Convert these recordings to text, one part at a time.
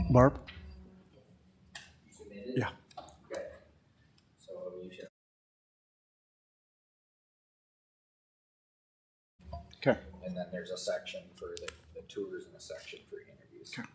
Barb? You submitted? Yeah. Okay. So you should. Okay. And then there's a section for the tours and a section for interviews. Okay.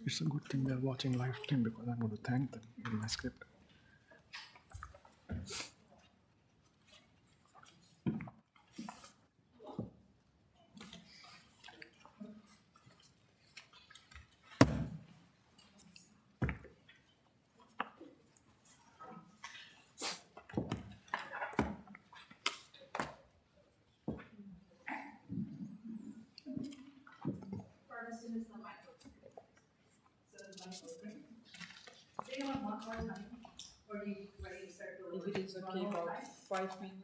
It's a good thing they're watching live stream because I'm going to thank them in my script. If it is okay, about 5 minutes.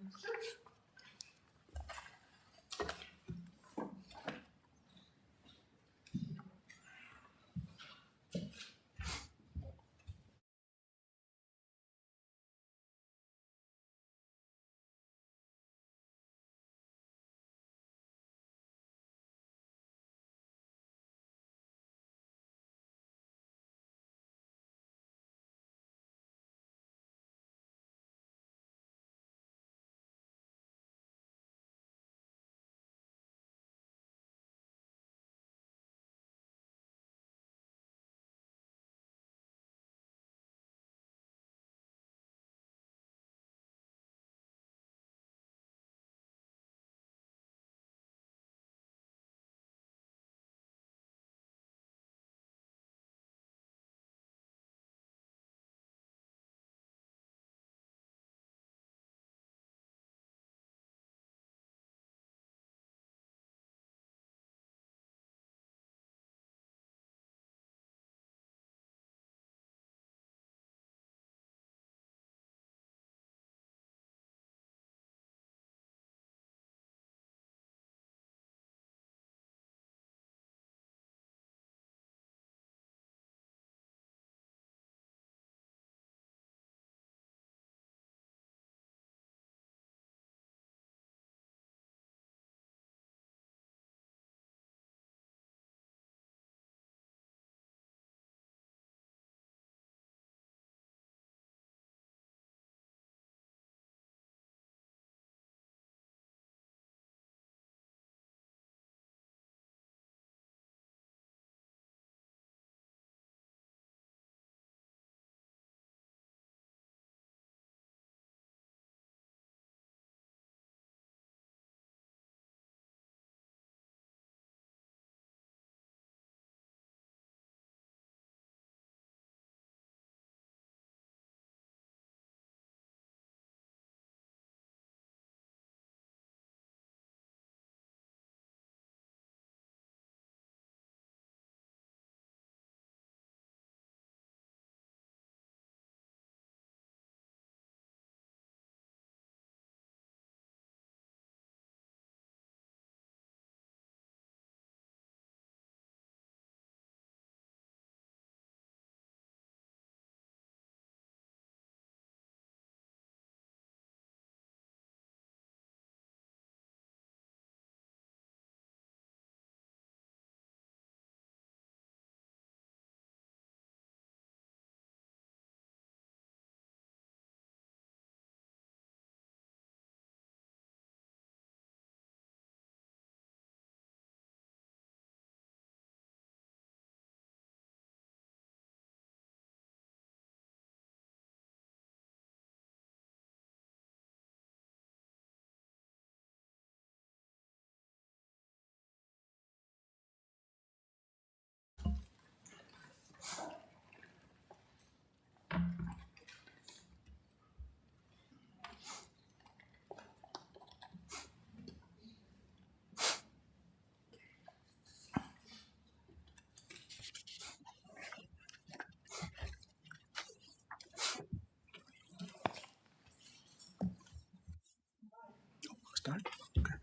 Start. Okay.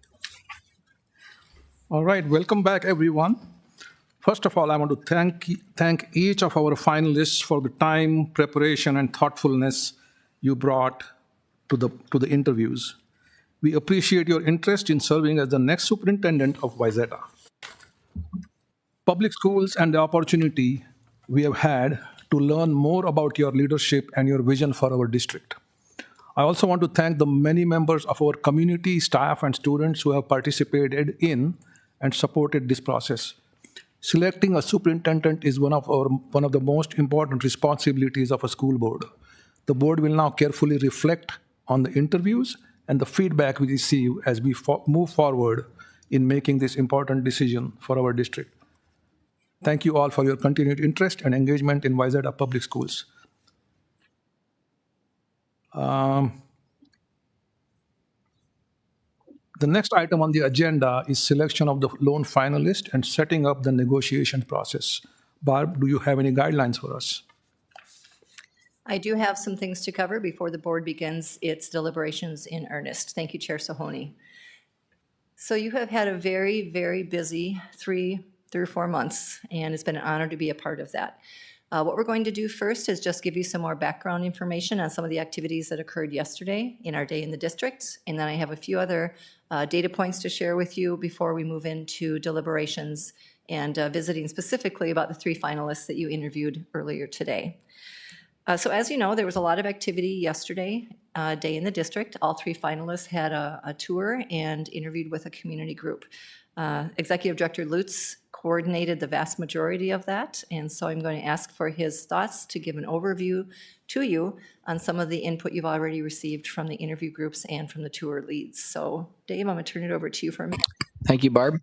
All right, welcome back, everyone. First of all, I want to thank each of our finalists for the time, preparation, and thoughtfulness you brought to the interviews. We appreciate your interest in serving as the next superintendent of Wyzetta. Public schools and the opportunity we have had to learn more about your leadership and your vision for our district. I also want to thank the many members of our community, staff, and students who have participated in and supported this process. Selecting a superintendent is one of the most important responsibilities of a school board. The board will now carefully reflect on the interviews and the feedback we receive as we move forward in making this important decision for our district. Thank you all for your continued interest and engagement in Wayzata Public Schools. The next item on the agenda is selection of the lone finalist and setting up the negotiation process. Barb, do you have any guidelines for us? I do have some things to cover before the board begins its deliberations in earnest. Thank you, Chair Sahoni. So you have had a very, very busy 3 or 4 months, and it's been an honor to be a part of that. What we're going to do first is just give you some more background information on some of the activities that occurred yesterday in our day in the district, and then I have a few other data points to share with you before we move into deliberations and visiting specifically about the 3 finalists that you interviewed earlier today. So as you know, there was a lot of activity yesterday, day in the district. All 3 finalists had a tour and interviewed with a community group. Executive Director Lutz coordinated the vast majority of that, and so I'm going to ask for his thoughts to give an overview to you on some of the input you've already received from the interview groups and from the tour leads. So Dave, I'm going to turn it over to you for a minute. Thank you, Barb.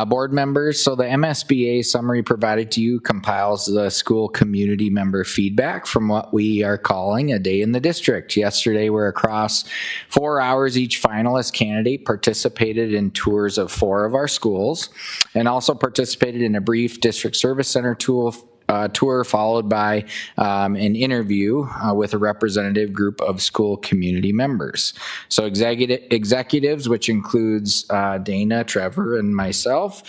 Board members, so the MSBA summary provided to you compiles the school community member feedback from what we are calling a day in the district. Yesterday, we're across 4 hours. Each finalist candidate participated in tours of 4 of our schools and also participated in a brief district service center tour followed by an interview with a representative group of school community members. So executives, which includes Dana, Trevor, and myself,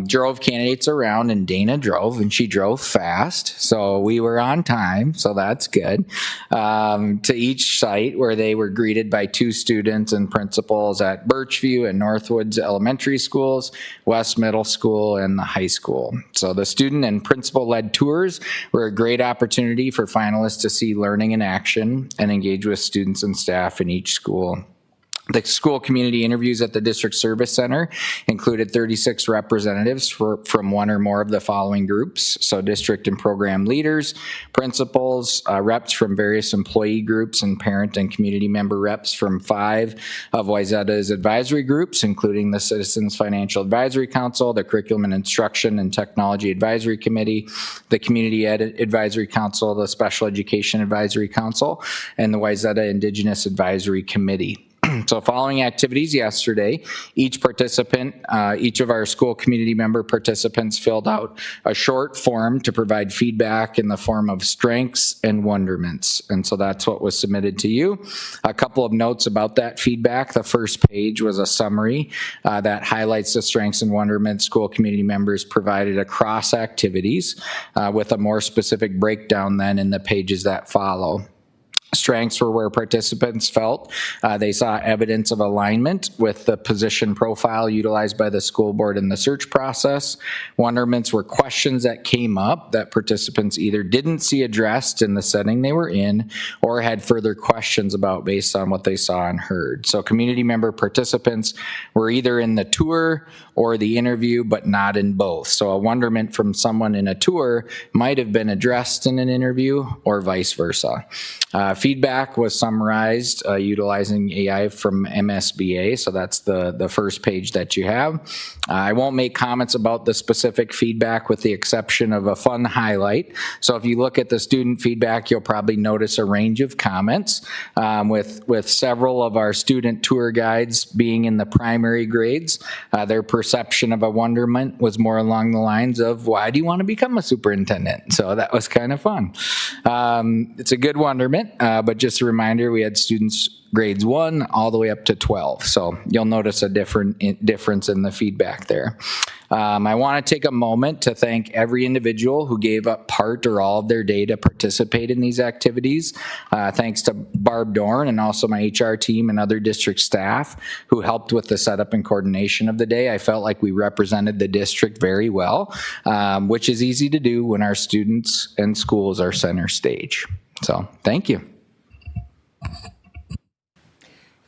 drove candidates around, and Dana drove, and she drove fast. So we were on time, so that's good, to each site where they were greeted by 2 students and principals at Birchview and Northwoods Elementary Schools, West Middle School, and the high school. So the student and principal-led tours were a great opportunity for finalists to see learning in action and engage with students and staff in each school. The school community interviews at the District Service Center included 36 representatives from 1 or more of the following groups. So district and program leaders, principals, reps from various employee groups, and parent and community member reps from 5 of Wayzata's advisory groups, including the Citizens Financial Advisory Council, the Curriculum and Instruction and Technology Advisory Committee, the Community Ed Advisory Council, the Special Education Advisory Council, and the Wayzata Indigenous Advisory Committee. So following activities yesterday, each of our school community member participants filled out a short form to provide feedback in the form of strengths and wonderments. And so that's what was submitted to you. A couple of notes about that feedback. The first page was a summary that highlights the strengths and wonderments school community members provided across activities with a more specific breakdown then in the pages that follow. Strengths were where participants felt they saw evidence of alignment with the position profile utilized by the school board in the search process. Wonderments were questions that came up that participants either didn't see addressed in the setting they were in or had further questions about based on what they saw and heard. So community member participants were either in the tour or the interview, but not in both. So a wonderment from someone in a tour might have been addressed in an interview or vice versa. Feedback was summarized utilizing AI from MSBA, so that's the first page that you have. I won't make comments about the specific feedback with the exception of a fun highlight. So if you look at the student feedback, you'll probably notice a range of comments with several of our student tour guides being in the primary grades. Their perception of a wonderment was more along the lines of, why do you want to become a superintendent? So that was kind of fun. It's a good wonderment. But just a reminder, we had students grades 1 all the way up to 12. So you'll notice a difference in the feedback there. I want to take a moment to thank every individual who gave up part or all of their day to participate in these activities. Thanks to Barb Dorn and also my HR team and other district staff who helped with the setup and coordination of the day. I felt like we represented the district very well, which is easy to do when our students and schools are center stage. So thank you.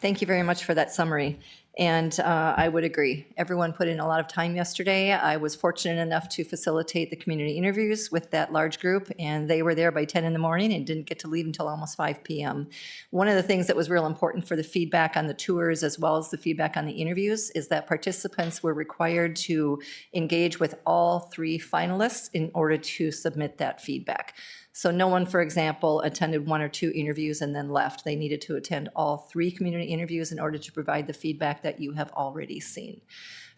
Thank you very much for that summary. And I would agree. Everyone put in a lot of time yesterday. I was fortunate enough to facilitate the community interviews with that large group, and they were there by 10 in the morning and didn't get to leave until almost 5 p.m. One of the things that was real important for the feedback on the tours as well as the feedback on the interviews is that participants were required to engage with all 3 finalists in order to submit that feedback. So no one, for example, attended 1 or 2 interviews and then left. They needed to attend all 3 community interviews in order to provide the feedback that you have already seen.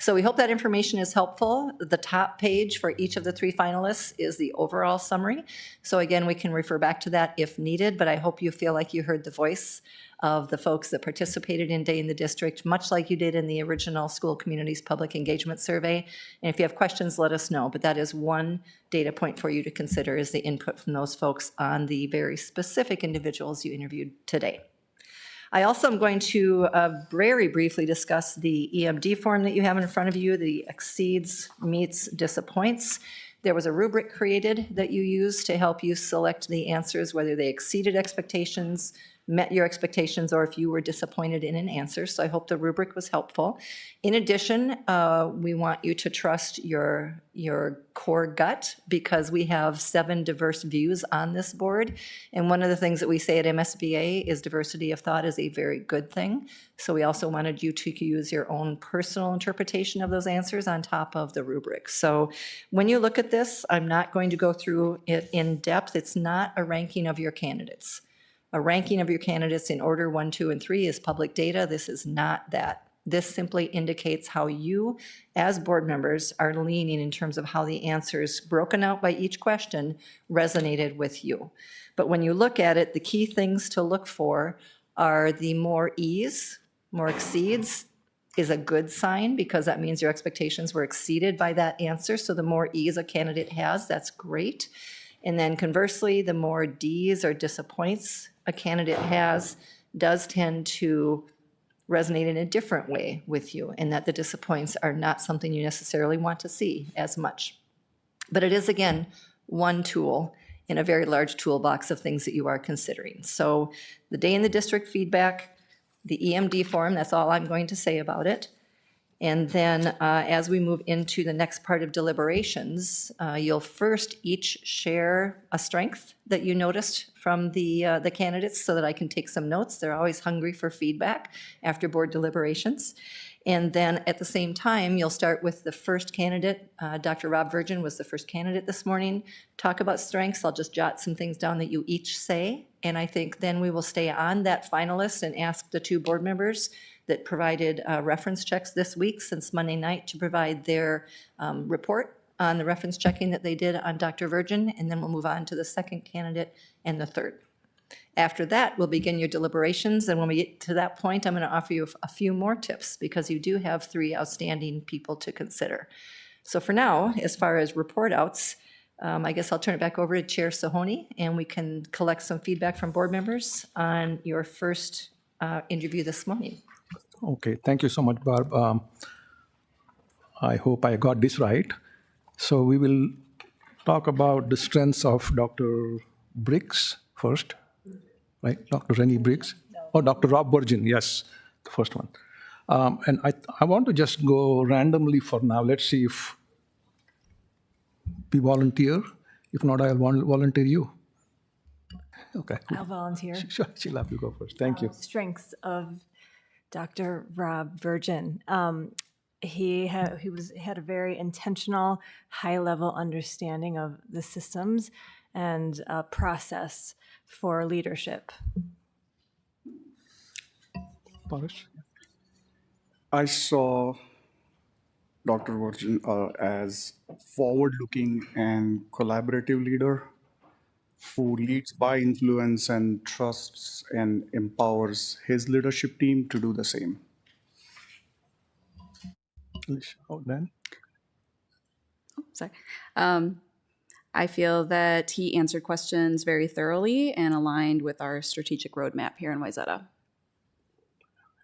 So we hope that information is helpful. The top page for each of the 3 finalists is the overall summary. So again, we can refer back to that if needed, but I hope you feel like you heard the voice of the folks that participated in Day in the District, much like you did in the original School Communities Public Engagement Survey. And if you have questions, let us know. But that is one data point for you to consider, is the input from those folks on the very specific individuals you interviewed today. I also am going to very briefly discuss the EMD form that you have in front of you, the exceeds, meets, disappoints. There was a rubric created that you use to help you select the answers, whether they exceeded expectations, met your expectations, or if you were disappointed in an answer. So I hope the rubric was helpful. In addition, we want you to trust your core gut, because we have 7 diverse views on this board. And one of the things that we say at MSBA is diversity of thought is a very good thing. So we also wanted you to use your own personal interpretation of those answers on top of the rubric. So when you look at this, I'm not going to go through it in depth. It's not a ranking of your candidates. A ranking of your candidates in order 1, 2, and 3 is public data. This is not that. This simply indicates how you, as board members, are leaning in terms of how the answers broken out by each question resonated with you. But when you look at it, the key things to look for are the more ease, more exceeds is a good sign, because that means your expectations were exceeded by that answer. So the more ease a candidate has, that's great. And then conversely, the more Ds or disappoints a candidate has does tend to resonate in a different way with you, and that the disappoints are not something you necessarily want to see as much. But it is, again, one tool in a very large toolbox of things that you are considering. So the Day in the District feedback, the EMD form, that's all I'm going to say about it. And then as we move into the next part of deliberations, you'll first each share a strength that you noticed from the candidates, so that I can take some notes. They're always hungry for feedback after board deliberations. And then at the same time, you'll start with the first candidate. Dr. Rob Virgin was the first candidate this morning. Talk about strengths. I'll just jot some things down that you each say. And I think then we will stay on that finalist and ask the 2 board members that provided reference checks this week since Monday night to provide their report on the reference checking that they did on Dr. Virgin, and then we'll move on to the second candidate and the third. After that, we'll begin your deliberations, and when we get to that point, I'm going to offer you a few more tips, because you do have 3 outstanding people to consider. So for now, as far as report outs, I guess I'll turn it back over to Chair Sahoni, and we can collect some feedback from board members on your first interview this morning. Okay, thank you so much, Barb. I hope I got this right. So we will talk about the strengths of Dr. Briggs first, right? Dr. Renie Briggs, or Dr. Rob Virgin, yes, the first one. And I want to just go randomly for now. Let's see if we volunteer. If not, I'll volunteer you. Okay. I'll volunteer. Sure, she'll have to go first. Thank you. Strengths of Dr. Rob Virgin. He had a very intentional, high-level understanding of the systems and process for leadership. Paresh? I saw Dr. Virgin as forward-looking and collaborative leader who leads by influence and trusts and empowers his leadership team to do the same. Oh, Dan? Sorry. I feel that he answered questions very thoroughly and aligned with our strategic roadmap here in Wayzata.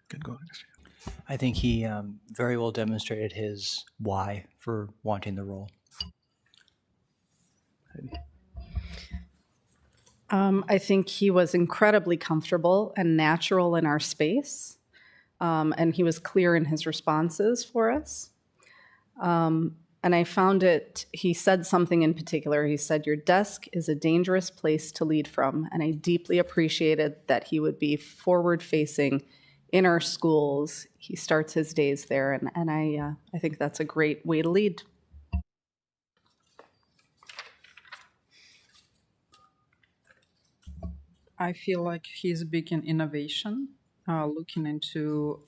Can go. I think he very well demonstrated his why for wanting the role. I think he was incredibly comfortable and natural in our space. and he was clear in his responses for us. And I found he said something in particular. He said, "Your desk is a dangerous place to lead from." And I deeply appreciated that he would be forward-facing in our schools. He starts his days there, and I think that's a great way to lead. I feel like he's big in innovation, looking into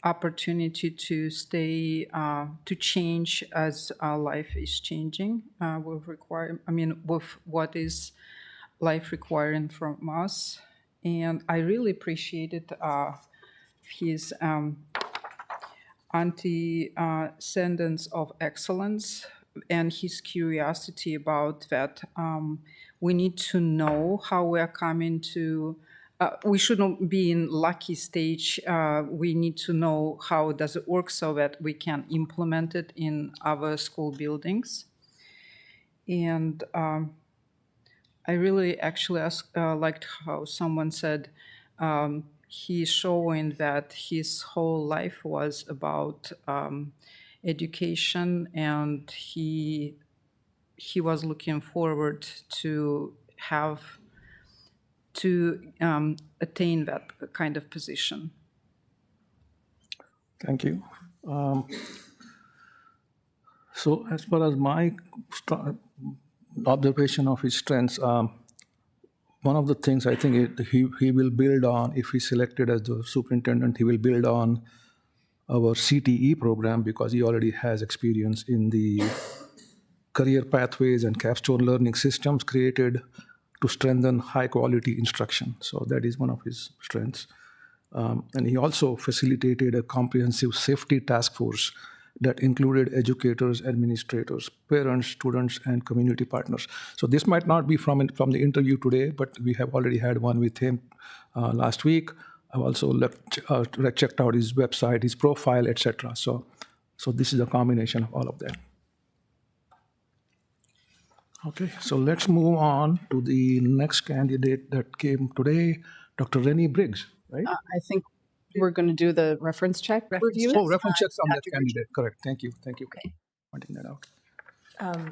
opportunity to stay, to change as our life is changing. With what is life requiring from us. And I really appreciated his antecedents of excellence and his curiosity about that. We need to know how we are coming to, we shouldn't be in lucky stage. We need to know how does it work so that we can implement it in our school buildings. And I really actually liked how someone said he's showing that his whole life was about education, and he was looking forward to attain that kind of position. Thank you. So as far as my observation of his strengths, one of the things I think he will build on, if he's selected as the superintendent, he will build on our CTE program, because he already has experience in the career pathways and capstone learning systems created to strengthen high quality instruction. So that is one of his strengths. And he also facilitated a comprehensive safety task force that included educators, administrators, parents, students, and community partners. So this might not be from the interview today, but we have already had one with him last week. I've also checked out his website, his profile, etc. So this is a combination of all of that. Okay, so let's move on to the next candidate that came today, Dr. Renie Briggs, right? I think we're going to do the reference check review. Oh, reference checks on that candidate. Correct. Thank you. Okay. Pointing that out.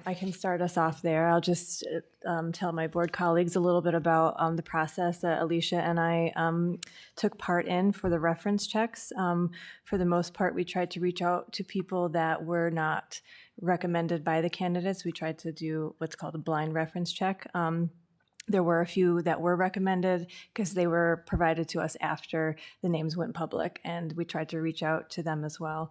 I can start us off there. I'll just tell my board colleagues a little bit about the process that Alicia and I took part in for the reference checks. For the most part, we tried to reach out to people that were not recommended by the candidates. We tried to do what's called a blind reference check. There were a few that were recommended because they were provided to us after the names went public, and we tried to reach out to them as well.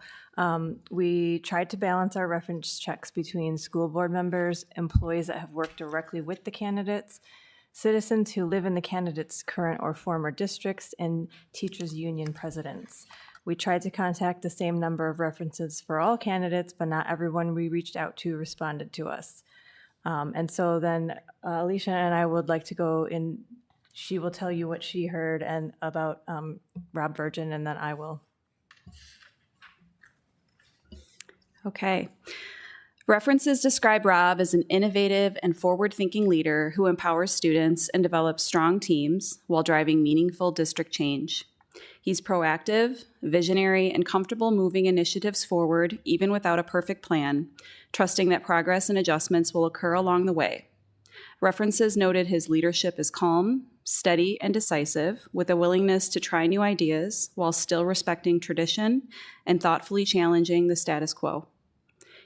We tried to balance our reference checks between school board members, employees that have worked directly with the candidates, citizens who live in the candidates' current or former districts, and teachers' union presidents. We tried to contact the same number of references for all candidates, but not everyone we reached out to responded to us. And so then Alicia and I would like to go in. She will tell you what she heard and about Rob Virgin, and then I will. Okay. References describe Rob as an innovative and forward-thinking leader who empowers students and develops strong teams while driving meaningful district change. He's proactive, visionary, and comfortable moving initiatives forward even without a perfect plan, trusting that progress and adjustments will occur along the way. References noted his leadership is calm, steady, and decisive, with a willingness to try new ideas while still respecting tradition and thoughtfully challenging the status quo.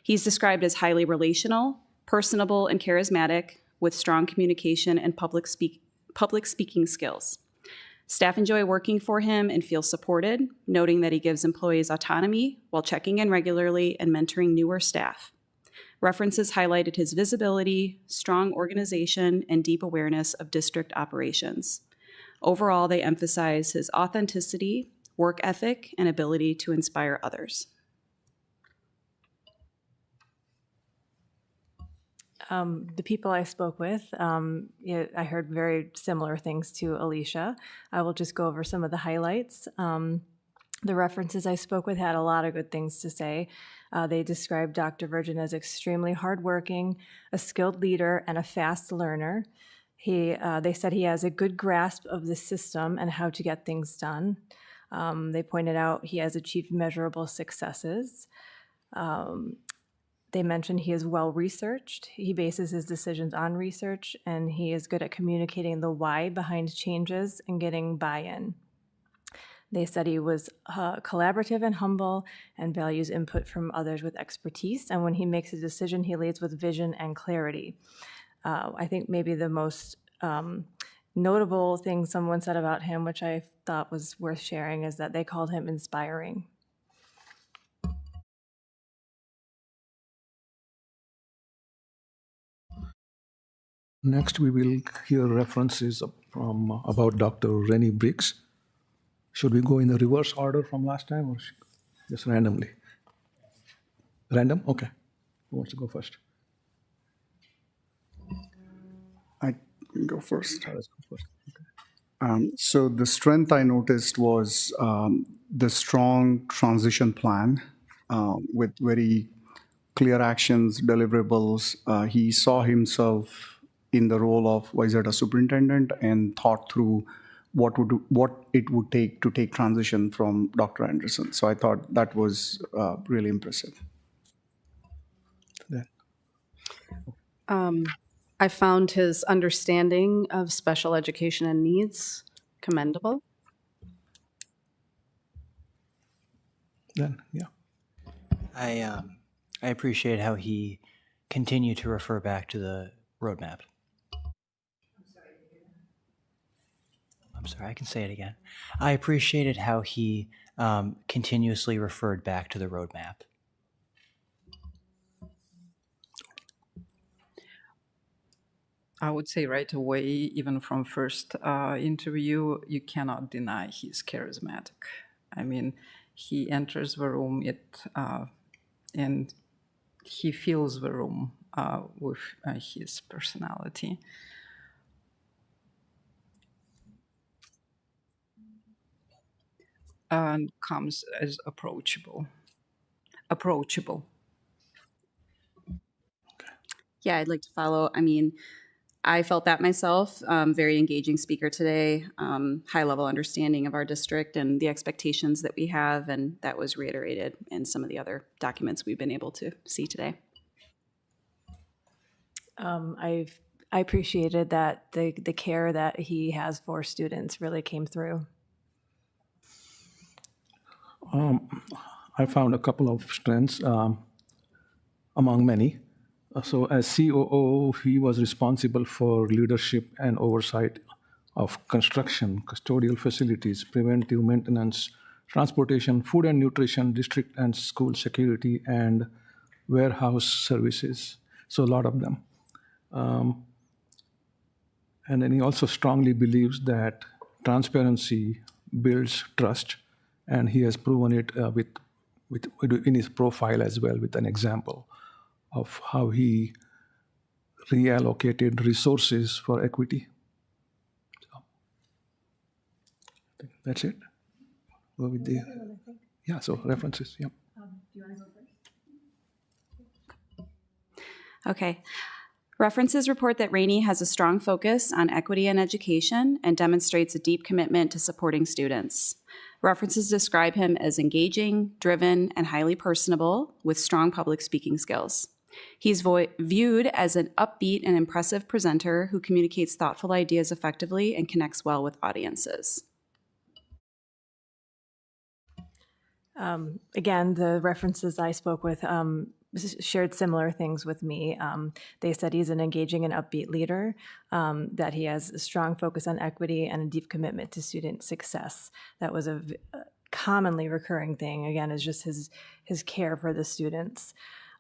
He's described as highly relational, personable, and charismatic, with strong communication and public speaking skills. Staff enjoy working for him and feel supported, noting that he gives employees autonomy while checking in regularly and mentoring newer staff. References highlighted his visibility, strong organization, and deep awareness of district operations. Overall, they emphasize his authenticity, work ethic, and ability to inspire others. The people I spoke with, I heard very similar things to Alicia. I will just go over some of the highlights. The references I spoke with had a lot of good things to say. They described Dr. Virgin as extremely hardworking, a skilled leader, and a fast learner. They said he has a good grasp of the system and how to get things done. They pointed out he has achieved measurable successes. They mentioned he is well-researched. He bases his decisions on research, and he is good at communicating the why behind changes and getting buy-in. They said he was collaborative and humble and values input from others with expertise. And when he makes a decision, he leads with vision and clarity. I think maybe the most notable thing someone said about him, which I thought was worth sharing, is that they called him inspiring. Next, we will hear references from about Dr. Renie Briggs. Should we go in the reverse order from last time or just randomly? Random? Okay. Who wants to go first? I can go first. Let's go first. Okay. So the strength I noticed was the strong transition plan with very clear actions, deliverables. He saw himself in the role of Wayzata superintendent and thought through what it would take to take transition from Dr. Anderson. So I thought that was really impressive. Yeah. I found his understanding of special education and needs commendable. Then, yeah. I appreciate how he continued to refer back to the roadmap. I'm sorry, I can say it again. I appreciated how he continuously referred back to the roadmap. I would say right away, even from first interview, you cannot deny he's charismatic. I mean, he enters the room and he fills the room with his personality. And comes as approachable. Yeah, I'd like to follow. I mean, I felt that myself. Very engaging speaker today, high level understanding of our district and the expectations that we have, and that was reiterated in some of the other documents we've been able to see today. I appreciated that the care that he has for students really came through. I found a couple of strengths among many. So as COO, he was responsible for leadership and oversight of construction, custodial facilities, preventive maintenance, transportation, food and nutrition, district and school security, and warehouse services. So a lot of them. And then he also strongly believes that transparency builds trust, and he has proven it in his profile as well with an example of how he reallocated resources for equity. So, I think that's it. Go with the so references. Yeah. Do you want to go first? Okay. References report that Renie has a strong focus on equity and education and demonstrates a deep commitment to supporting students. References describe him as engaging, driven, and highly personable with strong public speaking skills. He's viewed as an upbeat and impressive presenter who communicates thoughtful ideas effectively and connects well with audiences. Again, the references I spoke with shared similar things with me. They said he's an engaging and upbeat leader, that he has a strong focus on equity and a deep commitment to student success. That was a commonly recurring thing, again, is just his care for the students.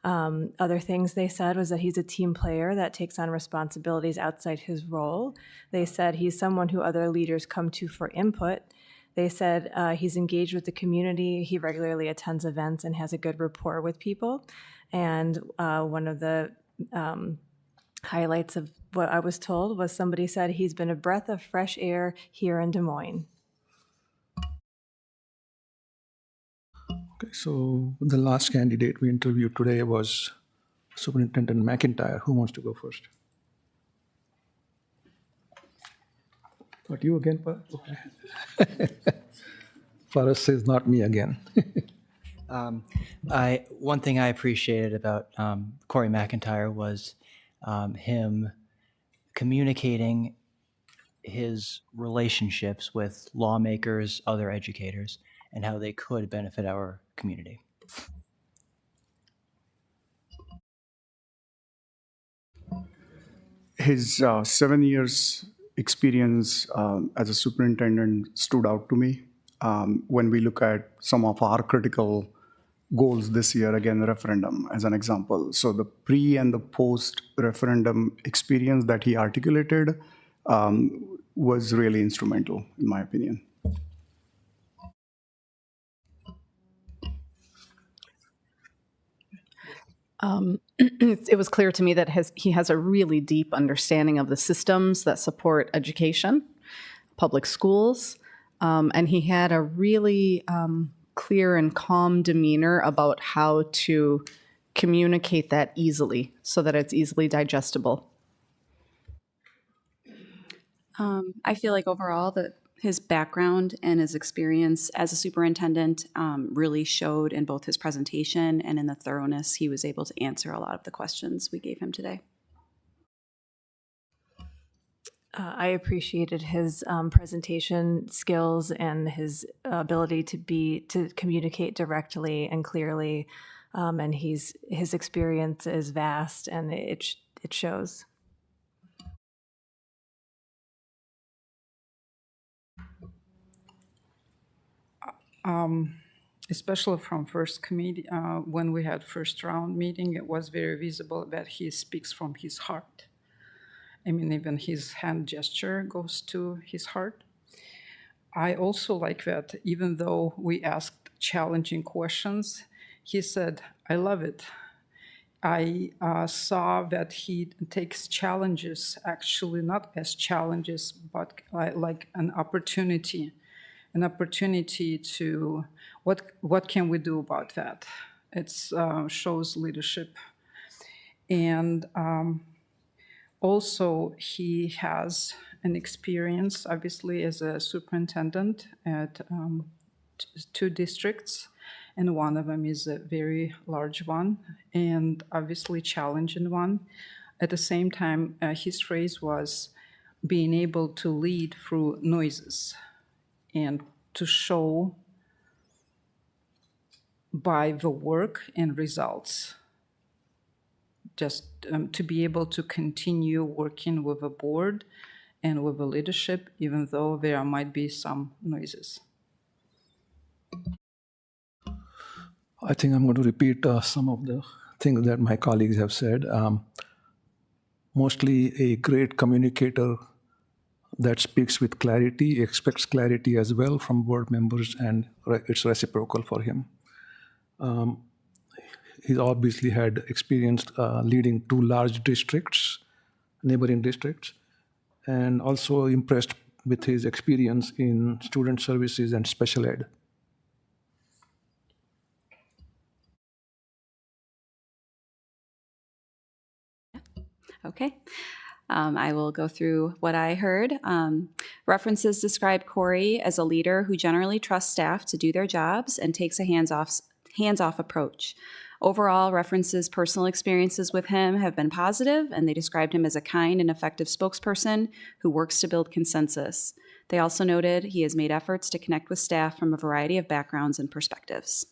Other things they said was that he's a team player that takes on responsibilities outside his role. They said he's someone who other leaders come to for input. They said he's engaged with the community, he regularly attends events and has a good rapport with people. And one of the highlights of what I was told was somebody said he's been a breath of fresh air here in Des Moines. Okay, so the last candidate we interviewed today was Superintendent McIntyre. Who wants to go first? But you again, okay. Faraz says, not me again. One thing I appreciated about Corey McIntyre was him communicating his relationships with lawmakers, other educators, and how they could benefit our community. His 7 years experience as a superintendent stood out to me. When we look at some of our critical goals this year, again, referendum as an example. So the pre and the post referendum experience that he articulated was really instrumental, in my opinion. It was clear to me that he has a really deep understanding of the systems that support education, public schools, and he had a really clear and calm demeanor about how to communicate that easily so that it's easily digestible. I feel like overall that his background and his experience as a superintendent really showed in both his presentation and in the thoroughness he was able to answer a lot of the questions we gave him today. I appreciated his presentation skills and his ability to communicate directly and clearly, and his experience is vast, and it shows. Especially from first committee, when we had first round meeting, it was very visible that he speaks from his heart. I mean, even his hand gesture goes to his heart. I also like that even though we asked challenging questions, he said, I love it. I saw that he takes challenges actually not as challenges, but like an opportunity to what can we do about that? It shows leadership. And also, he has an experience, obviously, as a superintendent at 2 districts, and one of them is a very large one, and obviously challenging one. At the same time, his phrase was being able to lead through noises and to show by the work and results. Just to be able to continue working with a board and with the leadership, even though there might be some noises. I think I'm going to repeat some of the things that my colleagues have said. Mostly a great communicator that speaks with clarity, expects clarity as well from board members, and it's reciprocal for him. He's obviously had experience leading 2 large districts, neighboring districts, and also impressed with his experience in student services and special ed. Okay. I will go through what I heard. References describe Corey as a leader who generally trusts staff to do their jobs and takes a hands-off approach. Overall, references' personal experiences with him have been positive, and they described him as a kind and effective spokesperson who works to build consensus. They also noted he has made efforts to connect with staff from a variety of backgrounds and perspectives.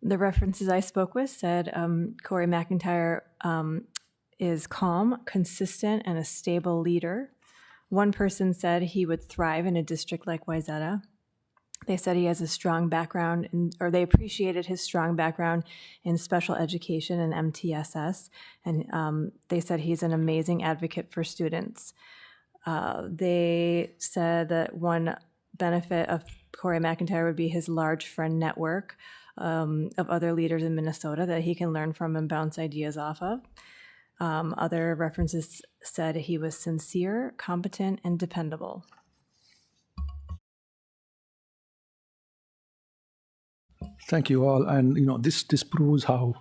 The references I spoke with said Corey McIntyre is calm, consistent, and a stable leader. One person said he would thrive in a district like Wayzata. They said he has a strong background, or they appreciated his strong background in special education and MTSS, and they said he's an amazing advocate for students. They said that one benefit of Corey McIntyre would be his large friend network of other leaders in Minnesota that he can learn from and bounce ideas off of. Other references said he was sincere, competent, and dependable. Thank you all. And this proves how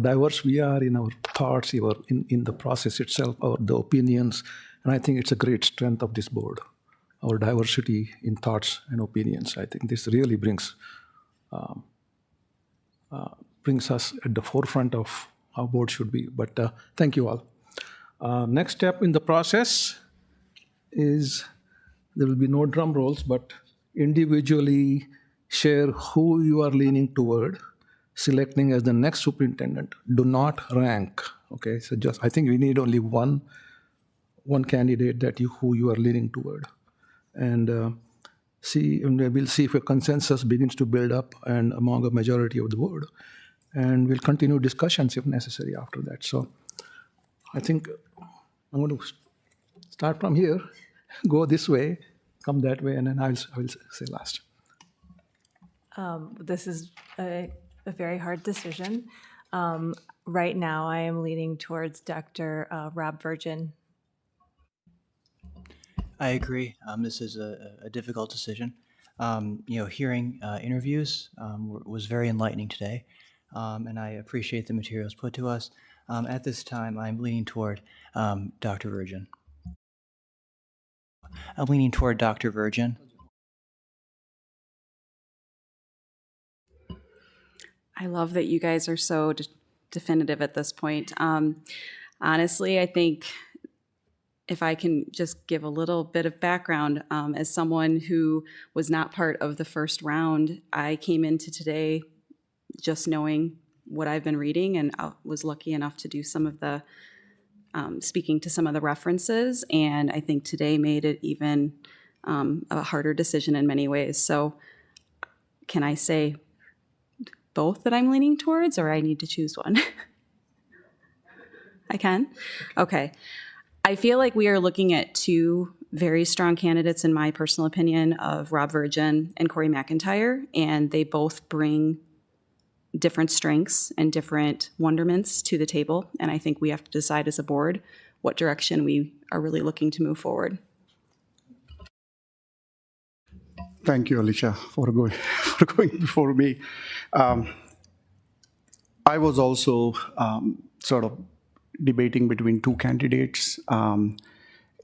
diverse we are in our thoughts, in the process itself, the opinions. And I think it's a great strength of this board. our diversity in thoughts and opinions. I think this really brings us at the forefront of how board should be. But thank you all. Next step in the process is there will be no drum rolls, but individually share who you are leaning toward selecting as the next superintendent. Do not rank. Okay, so just I think we need only one candidate who you are leaning toward, and we'll see if a consensus begins to build up and among a majority of the board, and we'll continue discussions if necessary after that. So I think I'm going to start from here, go this way, come that way, and then I will say last. This is a very hard decision. Right now, I am leaning towards Dr. Rob Virgin. I agree. This is a difficult decision. Hearing interviews was very enlightening today, and I appreciate the materials put to us. At this time, I'm leaning toward Dr. Virgin. I'm leaning toward Dr. Virgin. I love that you guys are so definitive at this point. Honestly, I think if I can just give a little bit of background, as someone who was not part of the first round, I came into today just knowing what I've been reading, and I was lucky enough to do some of the speaking to some of the references, and I think today made it even a harder decision in many ways. So can I say both that I'm leaning towards, or I need to choose one? I can? Okay. I feel like we are looking at two very strong candidates, in my personal opinion, of Rob Virgin and Corey McIntyre, and they both bring different strengths and different wonderments to the table, and I think we have to decide as a board what direction we are really looking to move forward. Thank you, Alicia, for going before me. I was also sort of debating between two candidates, and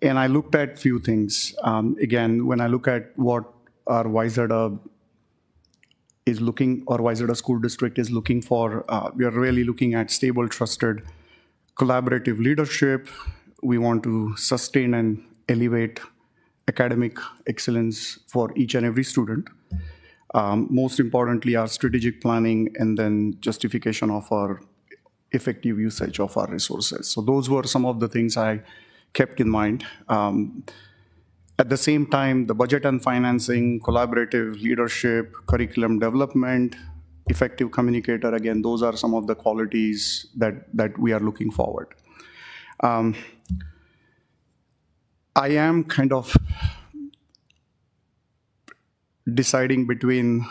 I looked at few things. Again, when I look at what our Wayzata is looking, or Wayzata School District is looking for, we are really looking at stable, trusted, collaborative leadership. We want to sustain and elevate academic excellence for each and every student. Most importantly, our strategic planning and then justification of our effective usage of our resources. So those were some of the things I kept in mind. At the same time, the budget and financing, collaborative leadership, curriculum development, effective communicator, again, those are some of the qualities that we are looking forward. I am kind of deciding between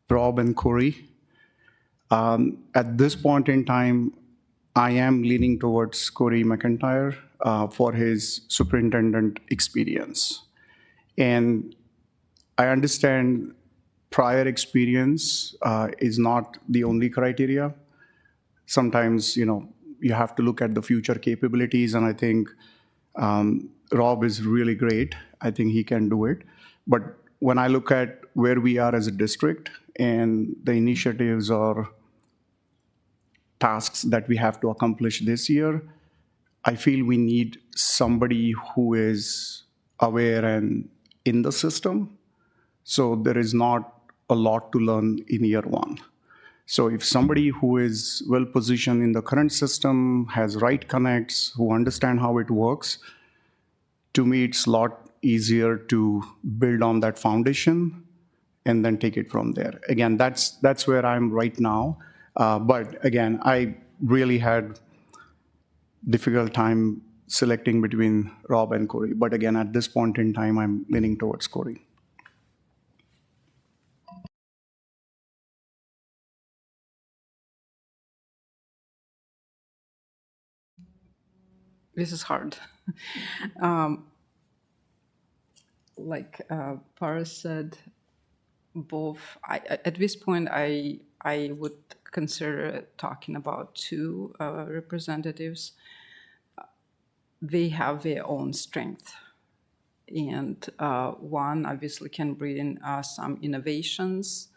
Rob and Corey. At this point in time, I am leaning towards Corey McIntyre for his superintendent experience. And I understand prior experience is not the only criteria. Sometimes, you have to look at the future capabilities, and I think Rob is really great. I think he can do it. But when I look at where we are as a district and the initiatives or tasks that we have to accomplish this year, I feel we need somebody who is aware and in the system. So there is not a lot to learn in year one. So if somebody who is well positioned in the current system, has right connects, who understand how it works, to me, it's a lot easier to build on that foundation and then take it from there. Again, that's where I'm right now. But again, I really had difficult time selecting between Rob and Corey. But again, at this point in time, I'm leaning towards Corey. This is hard. Like Paras said, both. At this point, I would consider talking about two representatives. They have their own strength. And one obviously can bring some innovations.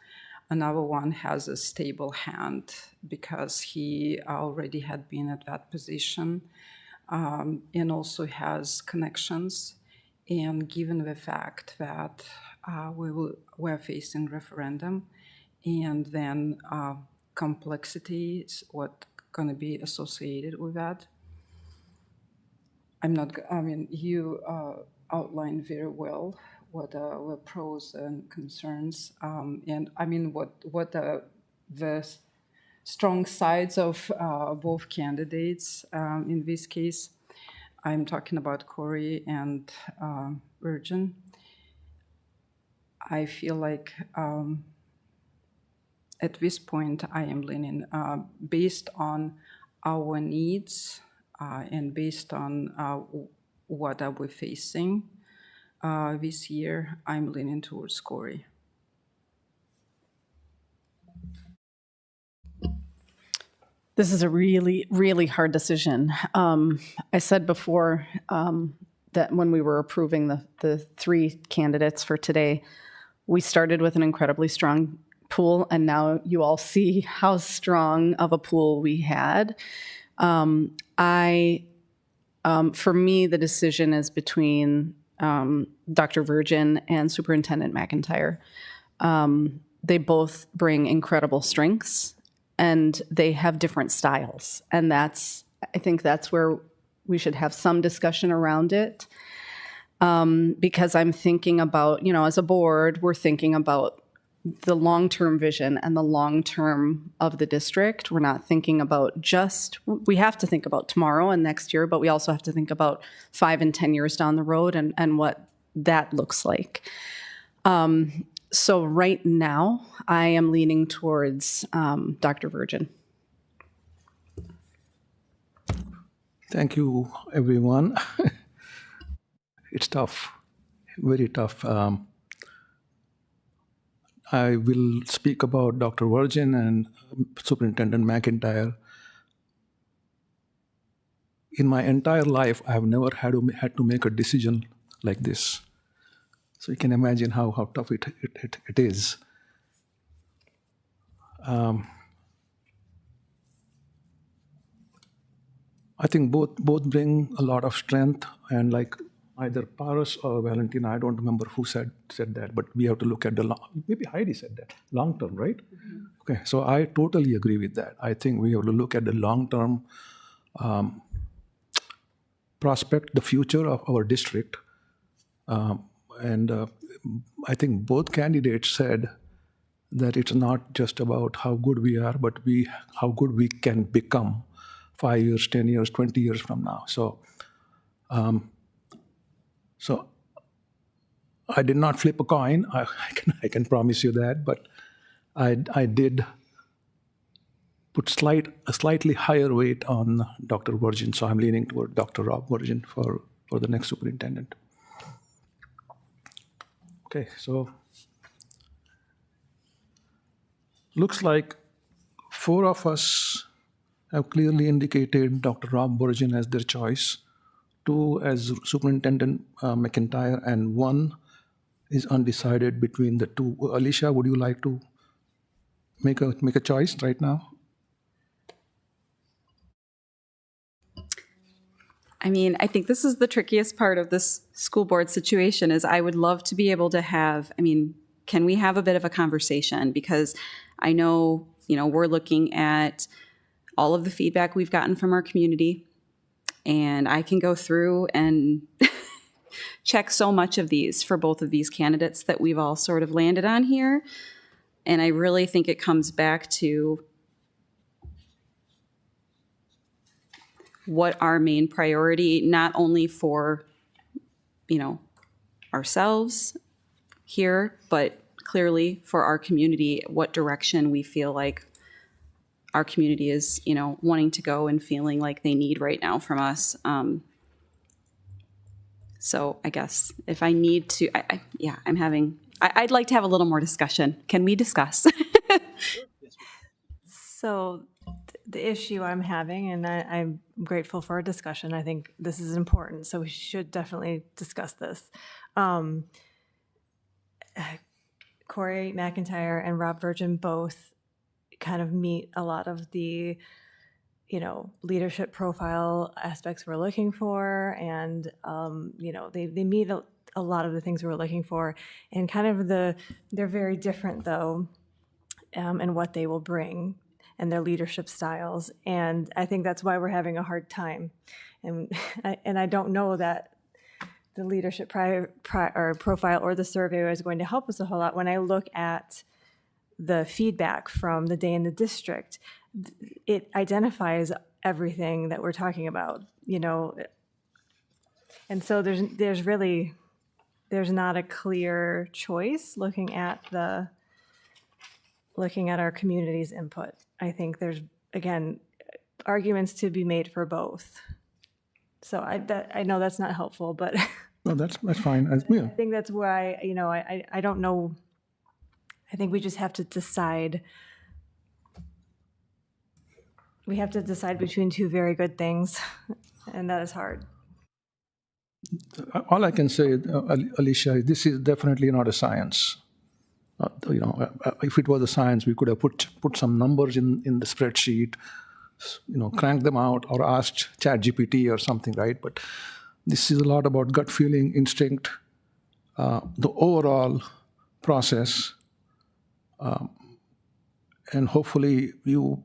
Another one has a stable hand because he already had been at that position, and also has connections. And given the fact that we're facing referendum, and then complexities what going to be associated with that. You outlined very well what the pros and concerns, and I mean what the strong sides of both candidates. In this case, I'm talking about Corey and Virgin. I feel like at this point I am leaning based on our needs and based on what are we facing this year, I'm leaning towards Corey. This is a really, really hard decision. I said before that when we were approving the three candidates for today, we started with an incredibly strong pool, and now you all see how strong of a pool we had. For me, the decision is between Dr. Virgin and Superintendent McIntyre. They both bring incredible strengths, and they have different styles. And I think that's where we should have some discussion around it. Because I'm thinking about, as a board, we're thinking about the long-term vision and the long-term of the district. We're not thinking about we have to think about tomorrow and next year, but we also have to think about 5 and 10 years down the road and what that looks like. So right now, I am leaning towards Dr. Virgin. Thank you, everyone. It's tough, very tough. I will speak about Dr. Virgin and Superintendent McIntyre. In my entire life, I have never had to make a decision like this. So you can imagine how tough it is. I think both bring a lot of strength, and like either Paris or Valentina, I don't remember who said that, but we have to look at maybe Heidi said that, long term, right? Mm-hmm. Okay, so I totally agree with that. I think we have to look at the long-term prospect, the future of our district. And I think both candidates said that it's not just about how good we are, but how good we can become 5 years, 10 years, 20 years from now. So I did not flip a coin. I can promise you that, but I did put a slightly higher weight on Dr. Virgin. So I'm leaning toward Dr. Rob Virgin for the next superintendent. Okay, so looks like 4 of us have clearly indicated Dr. Rob Virgin as their choice, 2 as Superintendent McIntyre, and 1 is undecided between the 2. Alicia, would you like to make a choice right now? I mean, I think this is the trickiest part of this school board situation is I would love to be able to can we have a bit of a conversation? Because I know, we're looking at all of the feedback we've gotten from our community, and I can go through and check so much of these for both of these candidates that we've all sort of landed on here. And I really think it comes back to what our main priority, not only for, ourselves here, but clearly for our community, what direction we feel like our community is, wanting to go and feeling like they need right now from us. So I guess if I need to, I'd like to have a little more discussion. Can we discuss? So the issue I'm having, and I'm grateful for a discussion. I think this is important, so we should definitely discuss this. Corey McIntyre and Rob Virgin both kind of meet a lot of the, leadership profile aspects we're looking for, and they meet a lot of the things we're looking for, and kind of they're very different though, and what they will bring and their leadership styles, and I think that's why we're having a hard time, and I don't know that the leadership profile or the survey is going to help us a whole lot. When I look at the feedback from the day in the district, it identifies everything that we're talking about, and so there's not a clear choice looking at our community's input. I think there's, again, arguments to be made for both. So I know that's not helpful, but No, that's fine. I think that's why, I don't know. I think we just have to decide. We have to decide between two very good things, and that is hard. All I can say, Alicia, this is definitely not a science. If it was a science, we could have put some numbers in the spreadsheet, crank them out, or asked ChatGPT or something, right? But this is a lot about gut feeling, instinct, the overall process, and hopefully you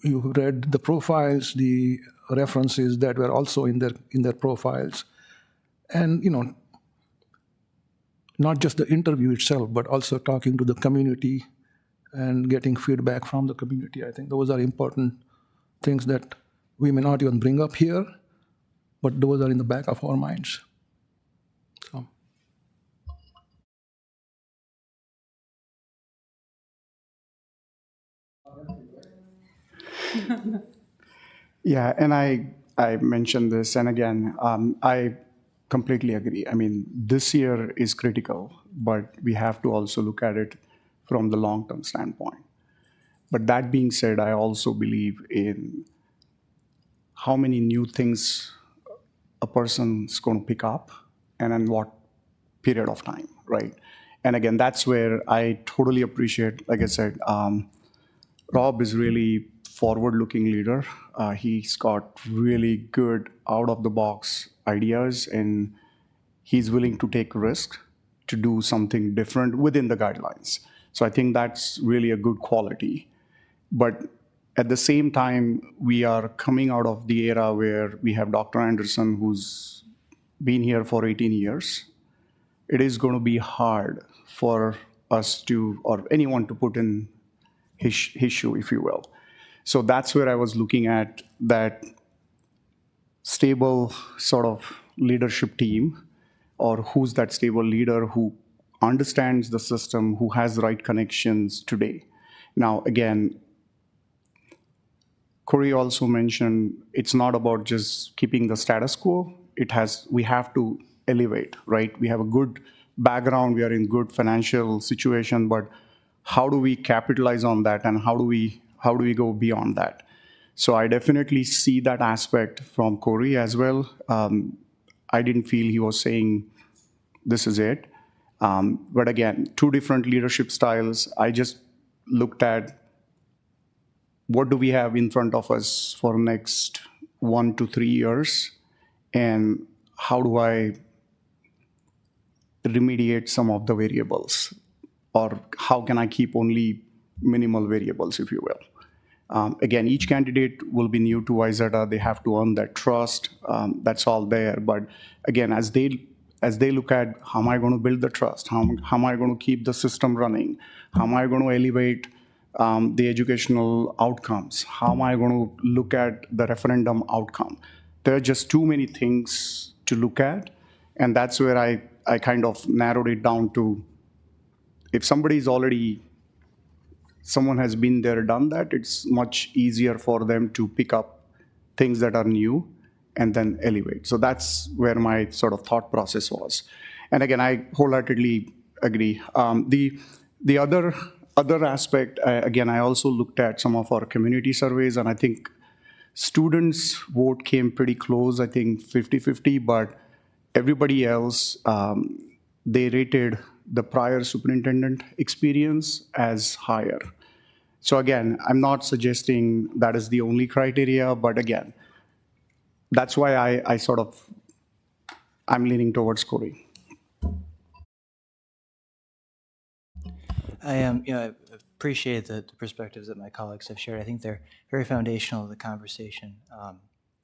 read the profiles, the references that were also in their profiles, and not just the interview itself, but also talking to the community and getting feedback from the community. I think those are important things that we may not even bring up here, but those are in the back of our minds. So. Yeah, and I mentioned this, and again, I completely agree. I mean, this year is critical, but we have to also look at it from the long-term standpoint. But that being said, I also believe in how many new things a person's going to pick up and in what period of time, right? And again, that's where I totally appreciate, like I said, Rob is really forward-looking leader. He's got really good out-of-the-box ideas, and he's willing to take risk to do something different within the guidelines. So I think that's really a good quality. But at the same time, we are coming out of the era where we have Dr. Anderson, who's been here for 18 years. It is going to be hard for us to, or anyone to put in his shoe, if you will. So that's where I was looking at that stable sort of leadership team, or who's that stable leader who understands the system, who has the right connections today. Now, again, Corey also mentioned it's not about just keeping the status quo. We have to elevate, right? We have a good background, we are in good financial situation, but how do we capitalize on that, and how do we go beyond that? So I definitely see that aspect from Corey as well. I didn't feel he was saying this is it. But again, two different leadership styles. I just looked at what do we have in front of us for next 1 to 3 years, and how do I remediate some of the variables, or how can I keep only minimal variables, if you will. Again, each candidate will be new to YZETA. They have to earn that trust. That's all there. But again, as they look at how am I going to build the trust, how am I going to keep the system running, how am I going to elevate the educational outcomes, how am I going to look at the referendum outcome. There are just too many things to look at, and that's where I kind of narrowed it down to, if someone has been there, done that, it's much easier for them to pick up things that are new and then elevate. So that's where my sort of thought process was. And again, I wholeheartedly agree. The other other aspect, again, I also looked at some of our community surveys, and I think students' vote came pretty close, I think 50-50, but everybody else, they rated the prior superintendent experience as higher. So again, I'm not suggesting that is the only criteria, but again, that's why I'm leaning towards Corey. I appreciate the perspectives that my colleagues have shared. I think they're very foundational to the conversation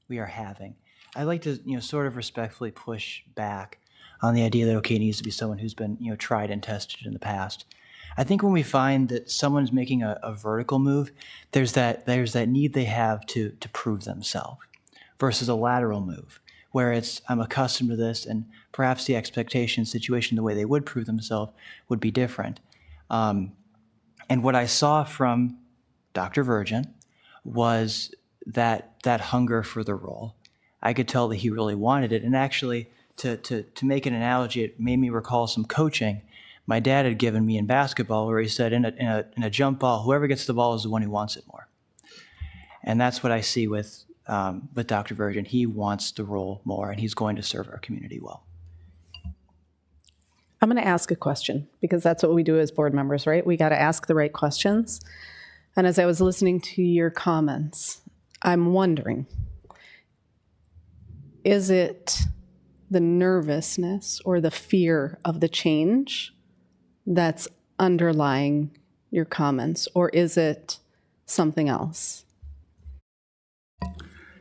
we are having. I'd like to, sort of respectfully push back on the idea that, okay, it needs to be someone who's been, tried and tested in the past. I think when we find that someone's making a vertical move, there's that need they have to prove themselves versus a lateral move where it's, I'm accustomed to this, and perhaps the expectation situation, the way they would prove themselves would be different. And what I saw from Dr. Virgin was that hunger for the role. I could tell that he really wanted it. And actually, to make an analogy, it made me recall some coaching my dad had given me in basketball, where he said, in a jump ball, whoever gets the ball is the one who wants it more. And that's what I see with Dr. Virgin. He wants the role more, and he's going to serve our community well. I'm going to ask a question because that's what we do as board members, right? We got to ask the right questions. And as I was listening to your comments, I'm wondering, is it the nervousness or the fear of the change that's underlying your comments, or is it something else?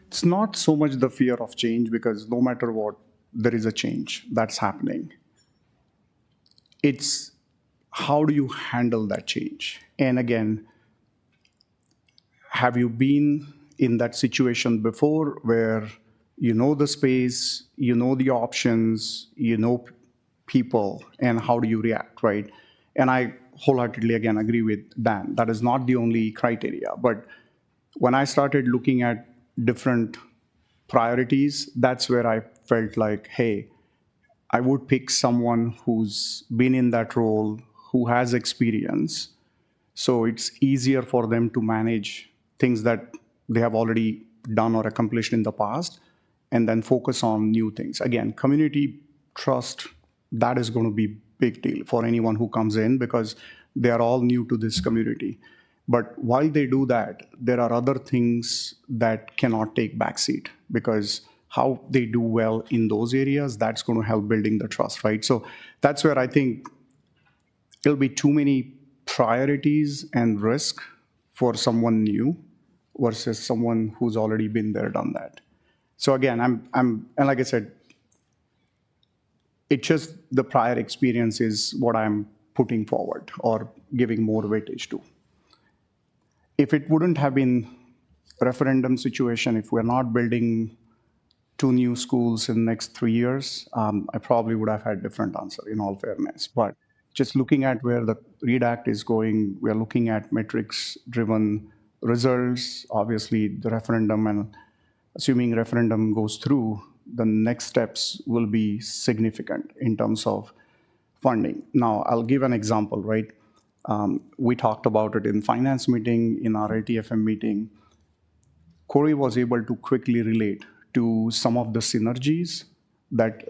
It's not so much the fear of change, because no matter what, there is a change that's happening. It's how do you handle that change? And again, have you been in that situation before where you know the space, you know the options, you know people, and how do you react, right? And I wholeheartedly, again, agree with Dan. That is not the only criteria. But when I started looking at different priorities, that's where I felt like, hey, I would pick someone who's been in that role, who has experience, so it's easier for them to manage things that they have already done or accomplished in the past, and then focus on new things. Again, community trust, that is going to be big deal for anyone who comes in, because they are all new to this community. But while they do that, there are other things that cannot take backseat, because how they do well in those areas, that's going to help building the trust, right? So that's where I think it'll be too many priorities and risk for someone new versus someone who's already been there, done that. So again, and like I said, it's just the prior experience is what I'm putting forward or giving more weightage to. If it wouldn't have been a referendum situation, if we're not building 2 new schools in the next 3 years, I probably would have had a different answer, in all fairness. But just looking at where the READ Act is going, we're looking at metrics-driven results. Obviously, the referendum, and assuming referendum goes through, the next steps will be significant in terms of funding. Now, I'll give an example, right? We talked about it in finance meeting, in our LTFM meeting. Corey was able to quickly relate to some of the synergies that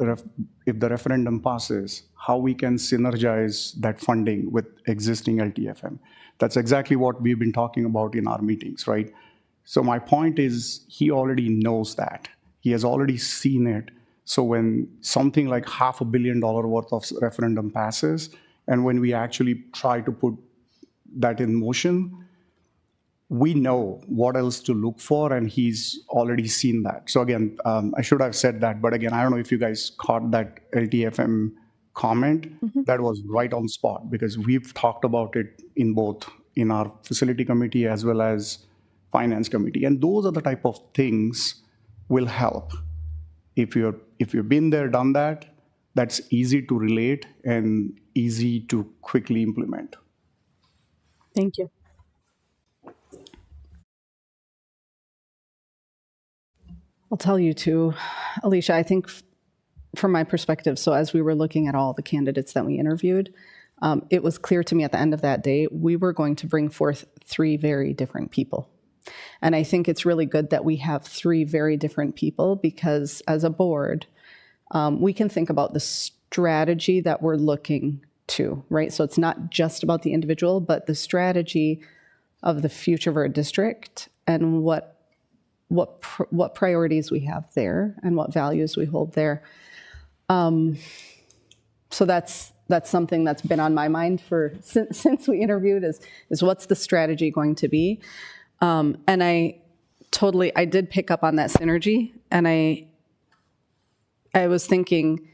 if the referendum passes, how we can synergize that funding with existing LTFM. That's exactly what we've been talking about in our meetings, right? So my point is, he already knows that. He has already seen it. So when something like $500 million worth of referendum passes, and when we actually try to put that in motion, we know what else to look for, and he's already seen that. So again, I should have said that, but again, I don't know if you guys caught that LTFM comment. That was right on spot, because we've talked about it in our facility committee as well as finance committee. And those are the type of things will help. If you've been there, done that, that's easy to relate and easy to quickly implement. Thank you. I'll tell you too, Alicia, I think from my perspective, so as we were looking at all the candidates that we interviewed, it was clear to me at the end of that day, we were going to bring forth 3 very different people. And I think it's really good that we have 3 very different people, because as a board, we can think about the strategy that we're looking to, right? So it's not just about the individual, but the strategy of the future of our district and what priorities we have there and what values we hold there. So that's something that's been on my mind since we interviewed is what's the strategy going to be? And I did pick up on that synergy, and I was thinking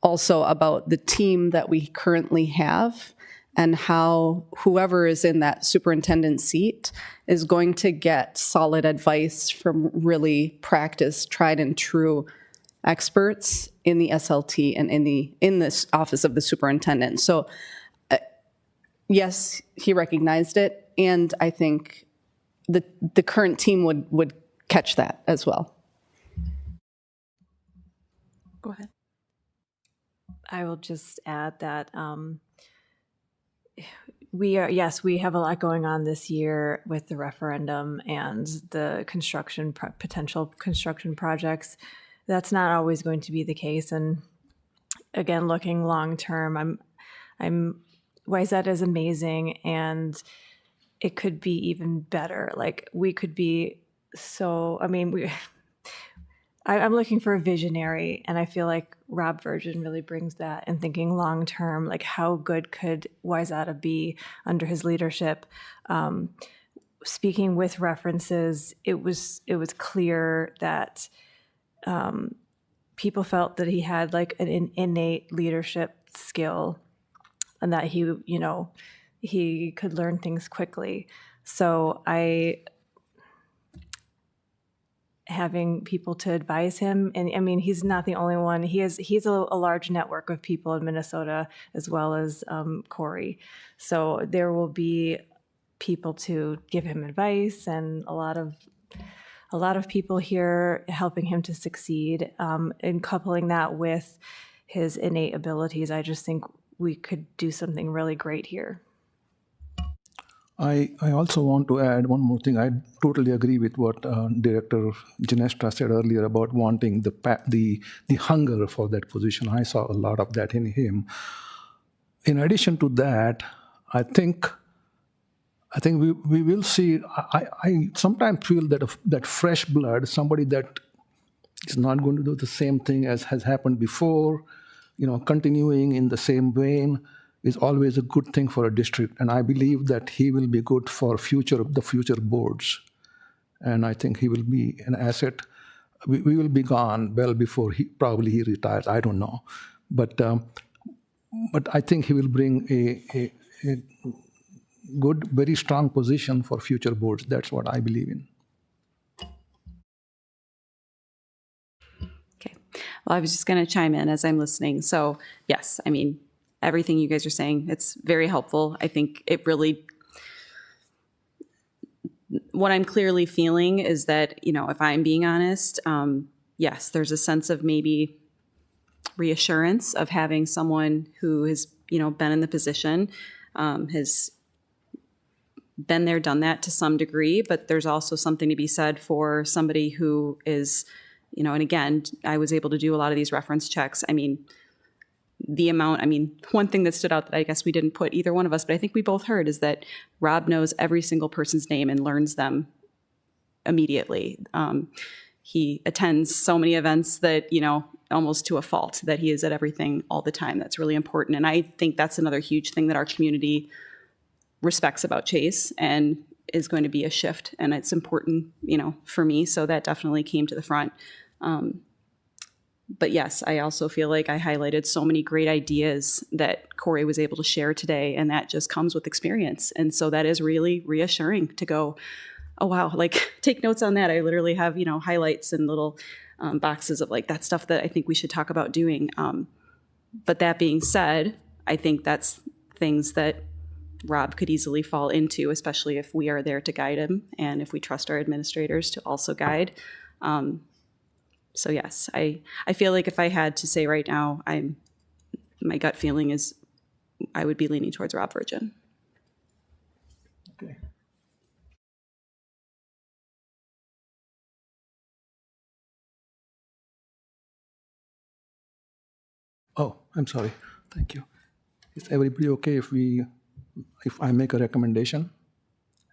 also about the team that we currently have and how whoever is in that superintendent seat is going to get solid advice from really practiced, tried and true experts in the SLT and in this office of the superintendent. So yes, he recognized it, and I think the current team would catch that as well. Go ahead. I will just add that we have a lot going on this year with the referendum and the potential construction projects. That's not always going to be the case. And again, looking long term, YZ is amazing, and it could be even better. Like we could be I'm looking for a visionary, and I feel like Rob Virgin really brings that, and thinking long term, like how good could Wayzata be under his leadership? Speaking with references, it was clear that people felt that he had like an innate leadership skill, and that he could learn things quickly. So having people to advise him, and I mean, he's not the only one. He's a large network of people in Minnesota, as well as Corey. So there will be people to give him advice, and a lot of people here helping him to succeed, and coupling that with his innate abilities. I just think we could do something really great here. I also want to add one more thing. I totally agree with what Director Ginestra said earlier about wanting the hunger for that position. I saw a lot of that in him. In addition to that, I think we will see. I sometimes feel that fresh blood, somebody that is not going to do the same thing as has happened before, continuing in the same vein, is always a good thing for a district. And I believe that he will be good for the future boards. And I think he will be an asset. We will be gone well before he retires. I don't know. But I think he will bring a good, very strong position for future boards. That's what I believe in. Okay. Well, I was just going to chime in as I'm listening. So yes, I mean, everything you guys are saying, it's very helpful. I think it really, what I'm clearly feeling is that, if I'm being honest, yes, there's a sense of maybe reassurance of having someone who has, been in the position, has been there, done that to some degree, but there's also something to be said for somebody who is, and again, I was able to do a lot of these reference checks. I mean, one thing that stood out that I guess we didn't put either one of us, but I think we both heard, is that Rob knows every single person's name and learns them immediately. He attends so many events that, almost to a fault, that he is at everything all the time. That's really important. And I think that's another huge thing that our community respects about Chase, and is going to be a shift. And it's important, for me. So that definitely came to the front. But yes, I also feel like I highlighted so many great ideas that Corey was able to share today, and that just comes with experience. And so that is really reassuring to go, oh, wow, like take notes on that. I literally have, highlights and little boxes of like that stuff that I think we should talk about doing. But that being said, I think that's things that Rob could easily fall into, especially if we are there to guide him and if we trust our administrators to also guide. So yes, I feel like if I had to say right now, my gut feeling is I would be leaning towards Rob Virgin. Okay. Oh, I'm sorry. Thank you. Is everybody okay if I make a recommendation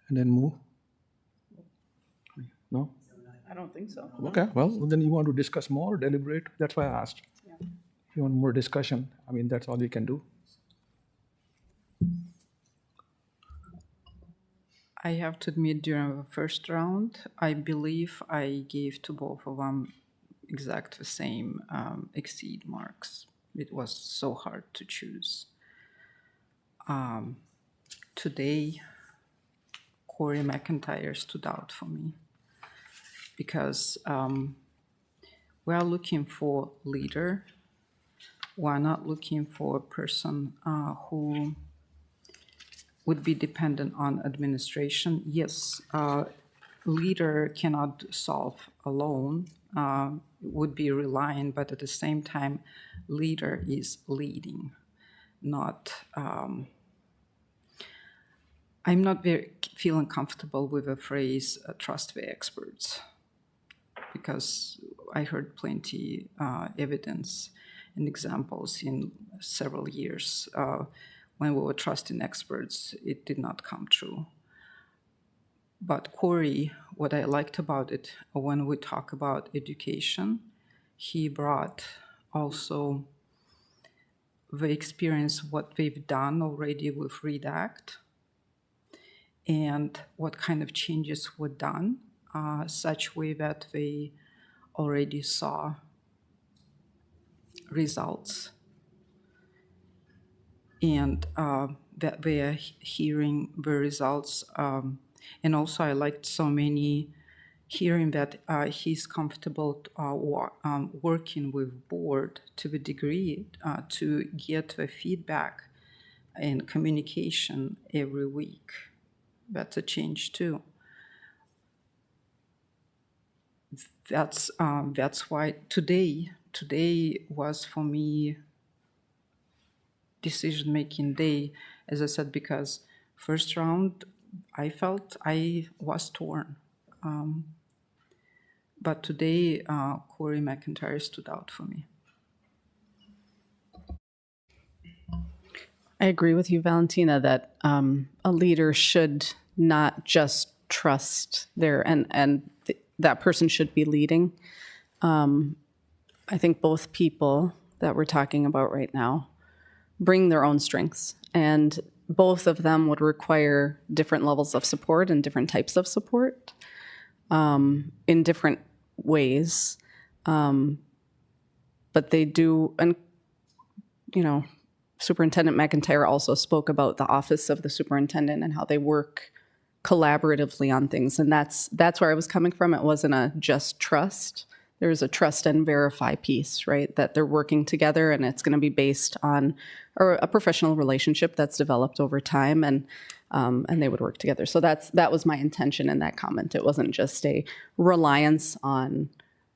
and then move? No? I don't think so. Okay, well, then you want to discuss more, deliberate? That's why I asked. If you want more discussion, I mean, that's all you can do. I have to admit, during the first round, I believe I gave to both of them exact the same exceed marks. It was so hard to choose. Today, Corey McIntyre stood out for me because we are looking for leader. We're not looking for a person who would be dependent on administration. Yes, leader cannot solve alone, would be relying, but at the same time, leader is leading, not. I'm not very feeling comfortable with the phrase trust the experts, because I heard plenty evidence and examples in several years when we were trusting experts, it did not come true. But Corey, what I liked about it, when we talk about education, he brought also the experience, what they've done already with Redact, and what kind of changes were done, such way that they already saw results, and that they are hearing the results. And also I liked so many hearing that he's comfortable working with board to the degree to get the feedback and communication every week. That's a change too. That's why today was for me decision-making day, as I said, because first round I felt I was torn. But today, Corey McIntyre stood out for me. I agree with you, Valentina, that a leader should not just trust that person should be leading. I think both people that we're talking about right now bring their own strengths, and both of them would require different levels of support and different types of support in different ways. But they do, and Superintendent McIntyre also spoke about the office of the superintendent and how they work collaboratively on things. And that's where I was coming from. It wasn't a just trust. There was a trust and verify piece, right? That they're working together, and it's going to be based on a professional relationship that's developed over time, and they would work together. So that was my intention in that comment. It wasn't just a reliance on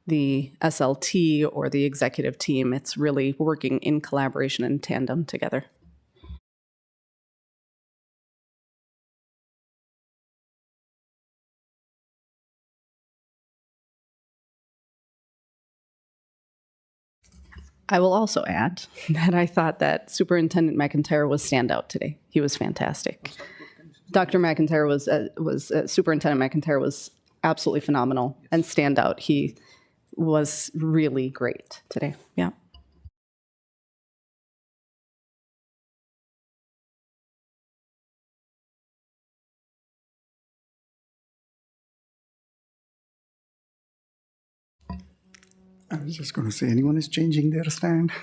the SLT or the executive team. It's really working in collaboration and tandem together. I will also add that I thought that Superintendent McIntyre was standout today. He was fantastic. Dr. McIntyre Superintendent McIntyre was absolutely phenomenal and standout. He was really great today. Yeah. I was just going to say, anyone is changing their stand?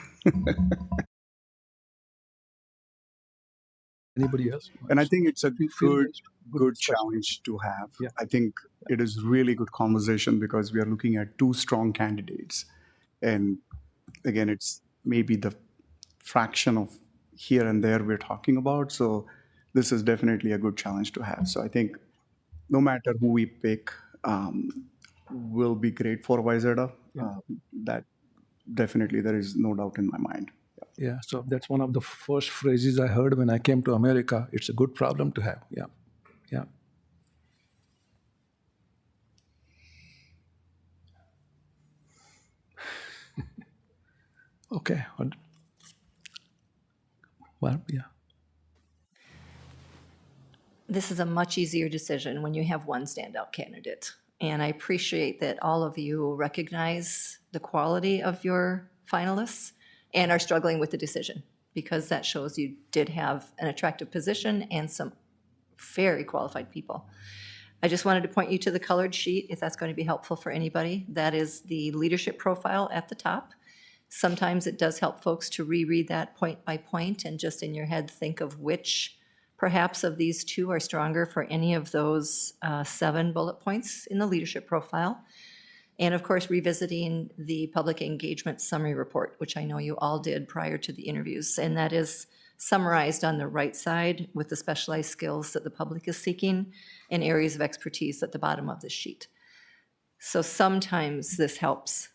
Anybody else? And I think it's a Feel good challenge to have. Yeah. I think it is really good conversation because we are looking at two strong candidates. And again, it's maybe the fraction of here and there we're talking about. So this is definitely a good challenge to have. So I think no matter who we pick will be great for Wayzata. That definitely, there is no doubt in my mind. Yeah, so that's one of the first phrases I heard when I came to America. It's a good problem to have. Yeah, yeah. Okay. Well, yeah. This is a much easier decision when you have one standout candidate. And I appreciate that all of you recognize the quality of your finalists and are struggling with the decision, because that shows you did have an attractive position and some very qualified people. I just wanted to point you to the colored sheet, if that's going to be helpful for anybody. That is the leadership profile at the top. Sometimes it does help folks to reread that point by point and just in your head think of which perhaps of these two are stronger for any of those 7 bullet points in the leadership profile. And of course, revisiting the public engagement summary report, which I know you all did prior to the interviews. And that is summarized on the right side with the specialized skills that the public is seeking and areas of expertise at the bottom of the sheet. So sometimes this helps,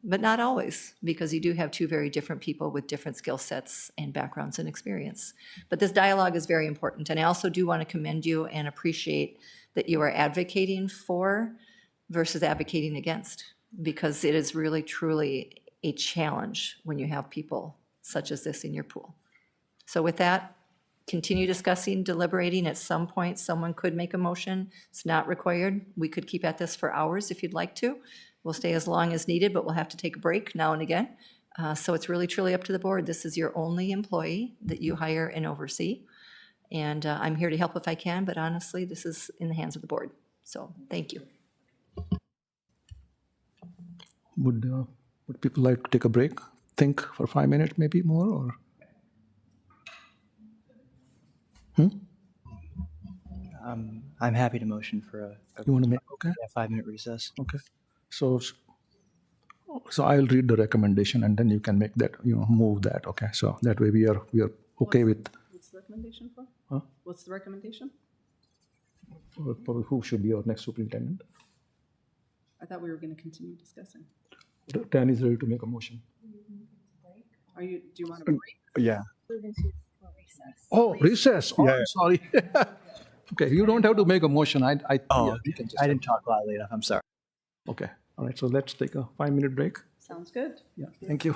but not always, because you do have 2 very different people with different skill sets and backgrounds and experience. But this dialogue is very important. And I also do want to commend you and appreciate that you are advocating for versus advocating against, because it is really, truly a challenge when you have people such as this in your pool. So with that, continue discussing, deliberating. At some point, someone could make a motion. It's not required. We could keep at this for hours if you'd like to. We'll stay as long as needed, but we'll have to take a break now and again. So it's really, truly up to the board. This is your only employee that you hire and oversee. And I'm here to help if I can, but honestly, this is in the hands of the board. So thank you. Would people like to take a break? Think for 5 minutes, maybe more, or? I'm happy to motion for You want to make, okay, a 5-minute recess. okay. So I'll read the recommendation and then you can make that, move that, okay? So that way we are okay with, What's the recommendation for? Huh? What's the recommendation? for who should be our next superintendent. I thought we were going to continue discussing. Dan is ready to make a motion. Do you want to break? Yeah. Oh, recess. Oh, Yeah, I'm sorry. Okay, you don't have to make a motion. Oh, Yeah, we can just I didn't talk loudly enough. I'm sorry. Okay, all right, so let's take a 5-minute break. Sounds good. Yeah, thank you.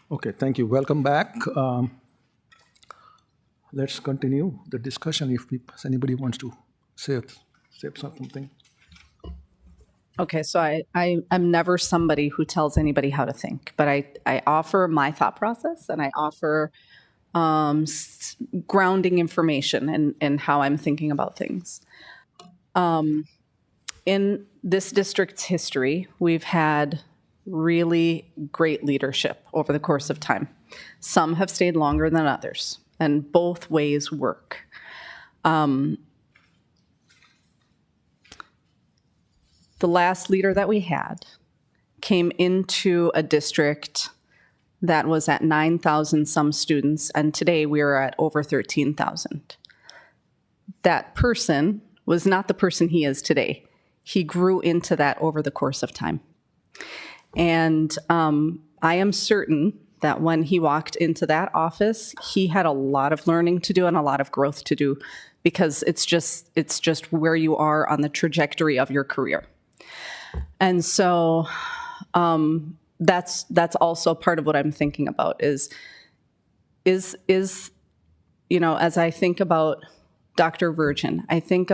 Okay, thank you. Welcome back. Let's continue the discussion if anybody wants to say something. Okay, so I'm never somebody who tells anybody how to think, but I offer my thought process and I offer grounding information in how I'm thinking about things. In this district's history, we've had really great leadership over the course of time. Some have stayed longer than others, and both ways work. The last leader that we had came into a district that was at 9,000 some students, and today we are at over 13,000. That person was not the person he is today. He grew into that over the course of time. And I am certain that when he walked into that office, he had a lot of learning to do and a lot of growth to do, because it's just where you are on the trajectory of your career. And so that's also part of what I'm thinking about is you know, as I think about Dr. Virgin, I think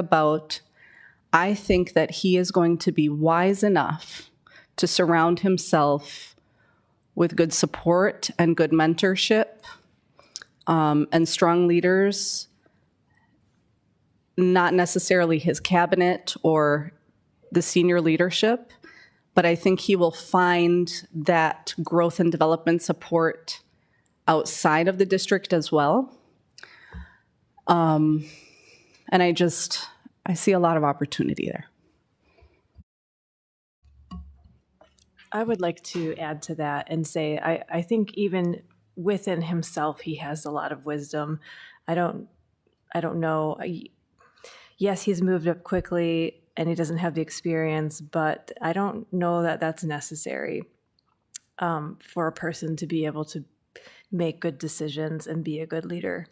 that he is going to be wise enough to surround himself with good support and good mentorship and strong leaders, not necessarily his cabinet or the senior leadership, but I think he will find that growth and development support outside of the district as well. And I see a lot of opportunity there. I would like to add to that and say I think even within himself he has a lot of wisdom. I don't know. Yes, he's moved up quickly and he doesn't have the experience, but I don't know that that's necessary for a person to be able to make good decisions and be a good leader.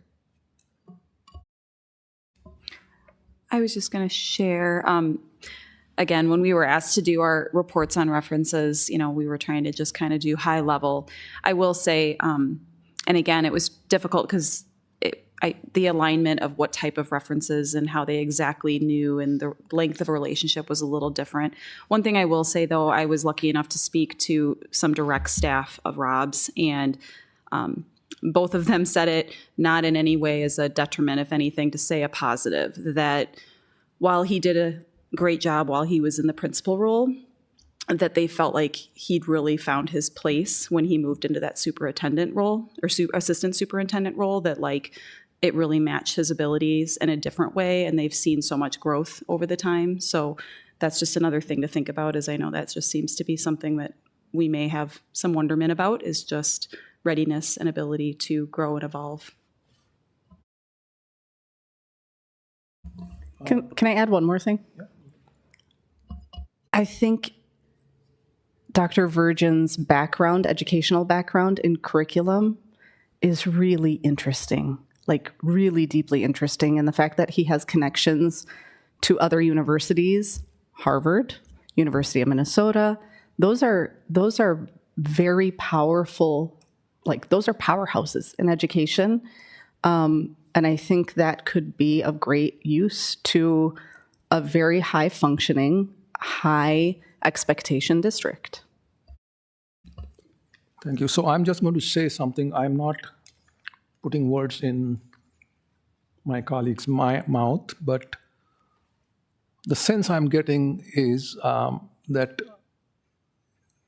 I was just going to share, again, when we were asked to do our reports on references, you know, we were trying to just kind of do high level. I will say, and again, it was difficult because the alignment of what type of references and how they exactly knew and the length of a relationship was a little different. One thing I will say, though, I was lucky enough to speak to some direct staff of Rob's, and both of them said it not in any way as a detriment, if anything, to say a positive, that while he did a great job while he was in the principal role, that they felt like he'd really found his place when he moved into that superintendent role or assistant superintendent role, that like it really matched his abilities in a different way, and they've seen so much growth over the time. So that's just another thing to think about, is I know that just seems to be something that we may have some wonderment about, is just readiness and ability to grow and evolve. Can I add one more thing? Yeah. I think Dr. Virgin's background, educational background in curriculum, is really interesting, like really deeply interesting. And the fact that he has connections to other universities, Harvard, University of Minnesota, those are very powerful, like those are powerhouses in education. And I think that could be of great use to a very high functioning, high expectation district. Thank you. So I'm just going to say something. I'm not putting words in my colleague's mouth, but the sense I'm getting is that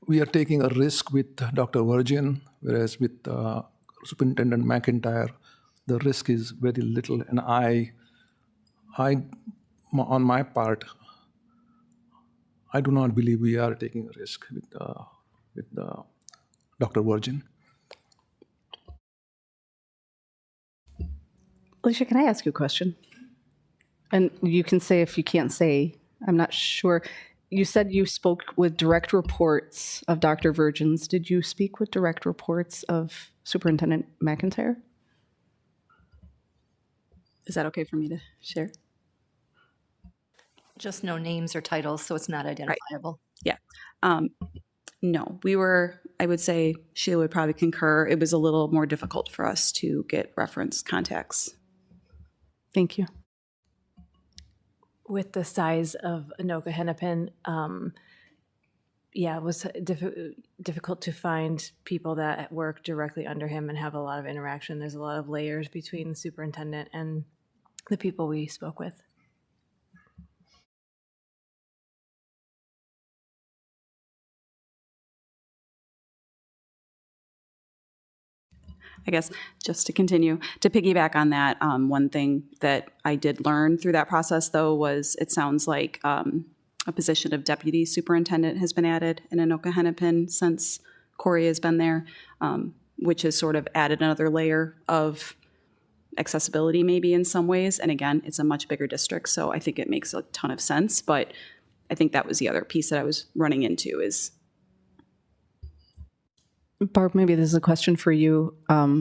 we are taking a risk with Dr. Virgin, whereas with Superintendent McIntyre, the risk is very little. And I, on my part, I do not believe we are taking a risk with Dr. Virgin. Alicia, can I ask you a question? And you can say if you can't say, I'm not sure. You said you spoke with direct reports of Dr. Virgin's. Did you speak with direct reports of Superintendent McIntyre? Is that okay for me to share? Just no names or titles, so it's not identifiable. Right. Yeah. No, we were, I would say Sheila would probably concur, it was a little more difficult for us to get reference contacts. Thank you. With the size of Anoka Hennepin, yeah, it was difficult to find people that work directly under him and have a lot of interaction. There's a lot of layers between the superintendent and the people we spoke with. I guess just to continue, to piggyback on that, one thing that I did learn through that process, though, was it sounds like a position of deputy superintendent has been added in Anoka Hennepin since Corey has been there, which has sort of added another layer of accessibility maybe in some ways. And again, it's a much bigger district, so I think it makes a ton of sense. But I think that was the other piece that I was running into is Barb, maybe this is a question for you.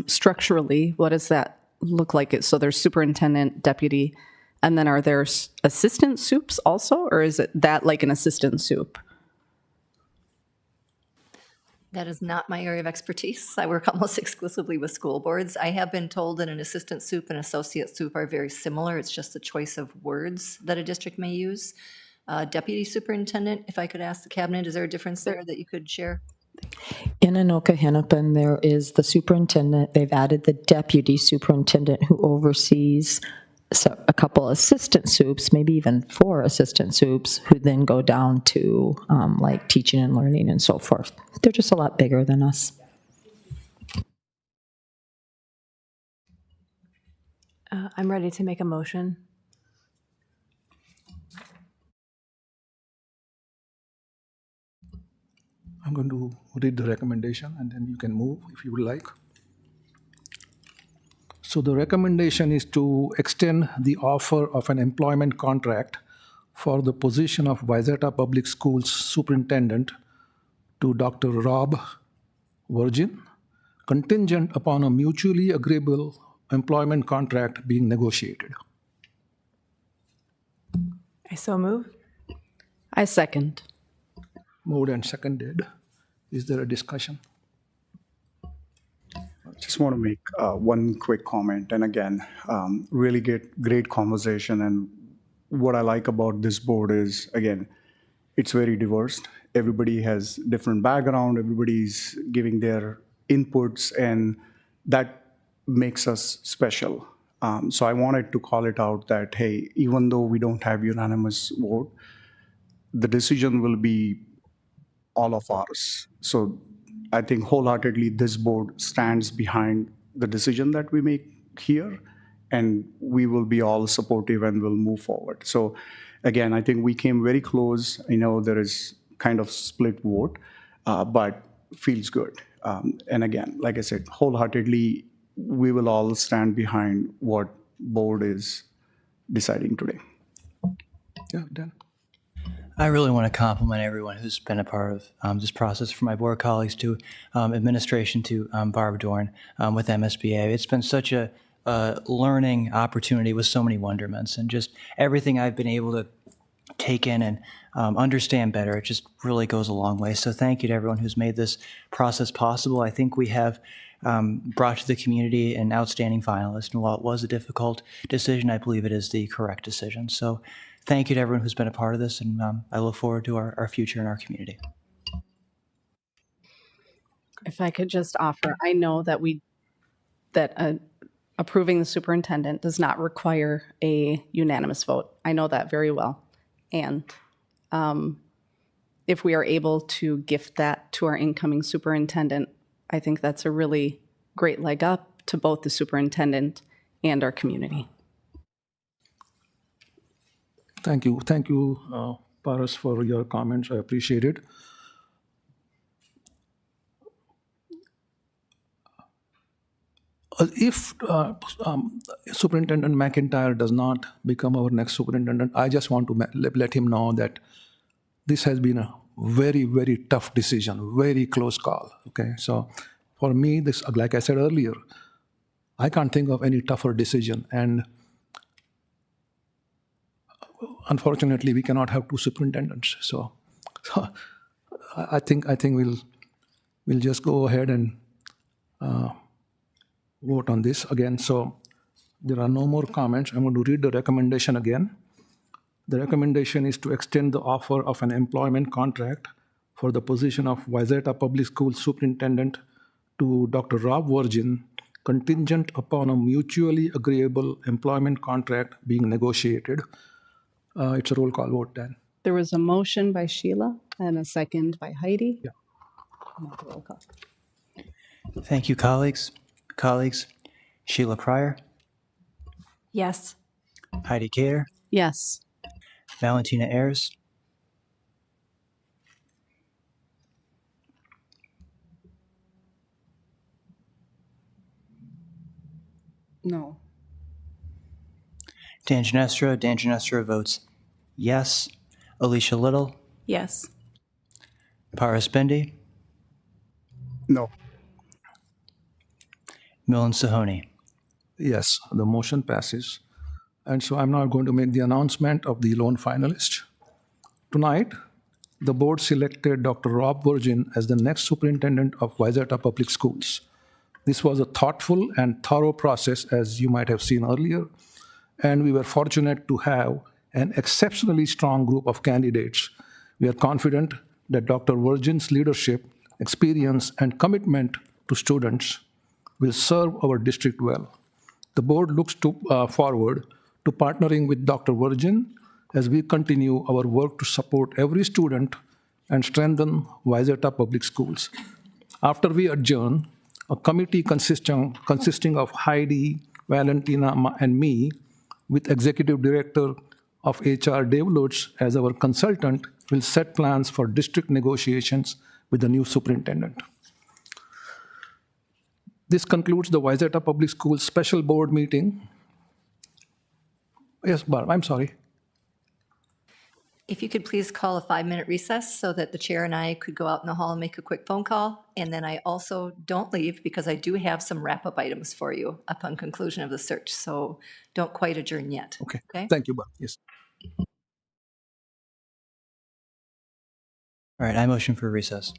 Structurally, what does that look like? So there's superintendent, deputy, and then are there assistant soups also, or is it that like an assistant soup? That is not my area of expertise. I work almost exclusively with school boards. I have been told that an assistant soup and associate soup are very similar. It's just a choice of words that a district may use. Deputy superintendent, if I could ask the cabinet, is there a difference there that you could share? In Anoka Hennepin, there is the superintendent. They've added the deputy superintendent who oversees a couple assistant soups, maybe even 4 assistant soups, who then go down to like teaching and learning and so forth. They're just a lot bigger than us. I'm ready to make a motion. I'm going to read the recommendation and then you can move if you would like. So the recommendation is to extend the offer of an employment contract for the position of Wayzata Public Schools Superintendent to Dr. Rob Virgin, contingent upon a mutually agreeable employment contract being negotiated. I so move. I second. Moved and seconded. Is there a discussion? Just want to make one quick comment. And again, really great conversation. And what I like about this board is, again, it's very diverse. Everybody has different background. Everybody's giving their inputs, and that makes us special. So I wanted to call it out that, hey, even though we don't have unanimous vote, the decision will be all of ours. So I think wholeheartedly this board stands behind the decision that we make here, and we will be all supportive and will move forward. So again, I think we came very close. I know there is kind of split vote, but feels good. And again, like I said, wholeheartedly, we will all stand behind what board is deciding today. Yeah, Dan. I really want to compliment everyone who's been a part of this process, from my board colleagues to administration to Barb Dorn with MSBA. It's been such a learning opportunity with so many wonderments, and just everything I've been able to take in and understand better. It just really goes a long way. So thank you to everyone who's made this process possible. I think we have brought to the community an outstanding finalist, and while it was a difficult decision, I believe it is the correct decision. So thank you to everyone who's been a part of this, and I look forward to our future in our community. If I could just offer, I know that approving the superintendent does not require a unanimous vote. I know that very well. And if we are able to gift that to our incoming superintendent, I think that's a really great leg up to both the superintendent and our community. Thank you. Thank you, Paras, for your comments. I appreciate it. If Superintendent McIntyre does not become our next superintendent, I just want to let him know that this has been a very, very tough decision, very close call. Okay, so for me, this, like I said earlier, I can't think of any tougher decision. And unfortunately, we cannot have 2 superintendents. So I think we'll just go ahead and vote on this again. So there are no more comments. I'm going to read the recommendation again. The recommendation is to extend the offer of an employment contract for the position of Wayzata Public School Superintendent to Dr. Rob Virgin, contingent upon a mutually agreeable employment contract being negotiated. It's a roll call vote, Dan. There was a motion by Sheila and a second by Heidi. Yeah. Now the roll call. Thank you, colleagues. Sheila Pryor, Yes. Heidi Cater, Yes. Valentina Ayers, No. Dan Ginestra votes yes. Alicia Little, Yes. Paris Bindi, No. Milan Sahoni. Yes, the motion passes. And so I'm now going to make the announcement of the lone finalist. Tonight, the board selected Dr. Rob Virgin as the next superintendent of Wayzata Public Schools. This was a thoughtful and thorough process, as you might have seen earlier, and we were fortunate to have an exceptionally strong group of candidates. We are confident that Dr. Virgin's leadership, experience, and commitment to students will serve our district well. The board looks forward to partnering with Dr. Virgin as we continue our work to support every student and strengthen Wayzata Public Schools. After we adjourn, a committee consisting of Heidi, Valentina, and me, with Executive Director of HR Dave Lutz as our consultant, will set plans for district negotiations with the new superintendent. This concludes the Wayzata Public Schools special board meeting. Yes, Barb, I'm sorry. If you could please call a 5-minute recess so that the chair and I could go out in the hall and make a quick phone call. And then I also don't leave because I do have some wrap-up items for you upon conclusion of the search. So don't quite adjourn yet. Okay. Okay? Thank you, Barb. Yes. All right, I motion for recess.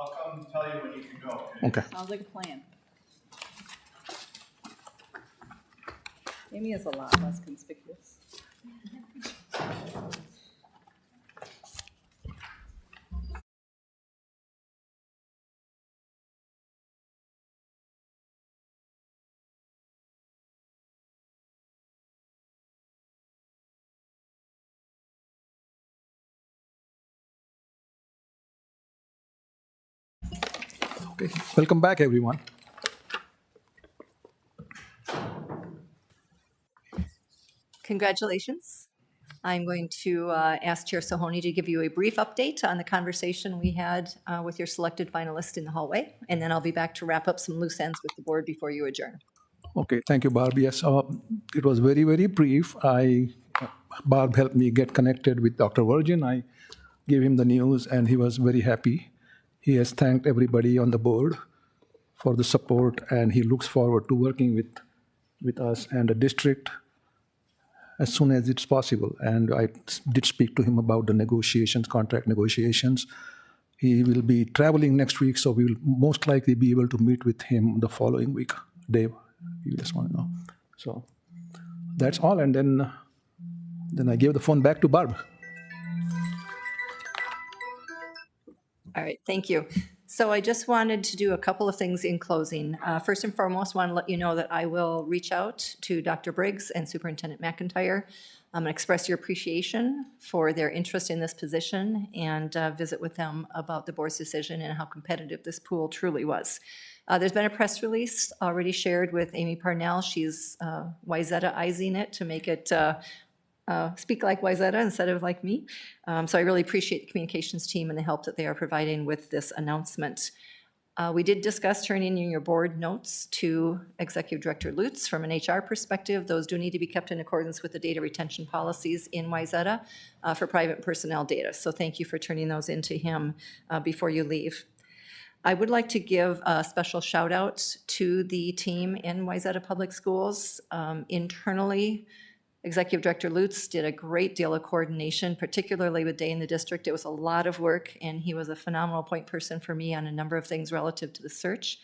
I'll come tell you when you can go. Okay. Sounds like a plan. Amy is a lot less conspicuous. Okay. Welcome back, everyone. Congratulations. I'm going to ask Chair Sohoni to give you a brief update on the conversation we had with your selected finalist in the hallway, and then I'll be back to wrap up some loose ends with the board before you adjourn. Okay, thank you, Barb. Yes, it was very, very brief. Barb helped me get connected with Dr. Virgin. I gave him the news, and he was very happy. He has thanked everybody on the board for the support, and he looks forward to working with us and the district as soon as it's possible. And I did speak to him about the negotiations, contract negotiations. He will be traveling next week, so we will most likely be able to meet with him the following week. Dave, you just want to know. So that's all, and then I gave the phone back to Barb. All right, thank you. So I just wanted to do a couple of things in closing. First and foremost, want to let you know that I will reach out to Dr. Briggs and Superintendent McIntyre and express your appreciation for their interest in this position and visit with them about the board's decision and how competitive this pool truly was. There's been a press release already shared with Amy Parnell. She's Wayzata-izing it to make it speak like Wayzata instead of like me. So I really appreciate the communications team and the help that they are providing with this announcement. We did discuss turning in your board notes to Executive Director Lutz. From an HR perspective, those do need to be kept in accordance with the data retention policies in Wayzata for private personnel data. So thank you for turning those into him before you leave. I would like to give a special shout out to the team in Wayzata Public Schools. Internally, Executive Director Lutz did a great deal of coordination, particularly with Day in the District. It was a lot of work, and he was a phenomenal point person for me on a number of things relative to the search.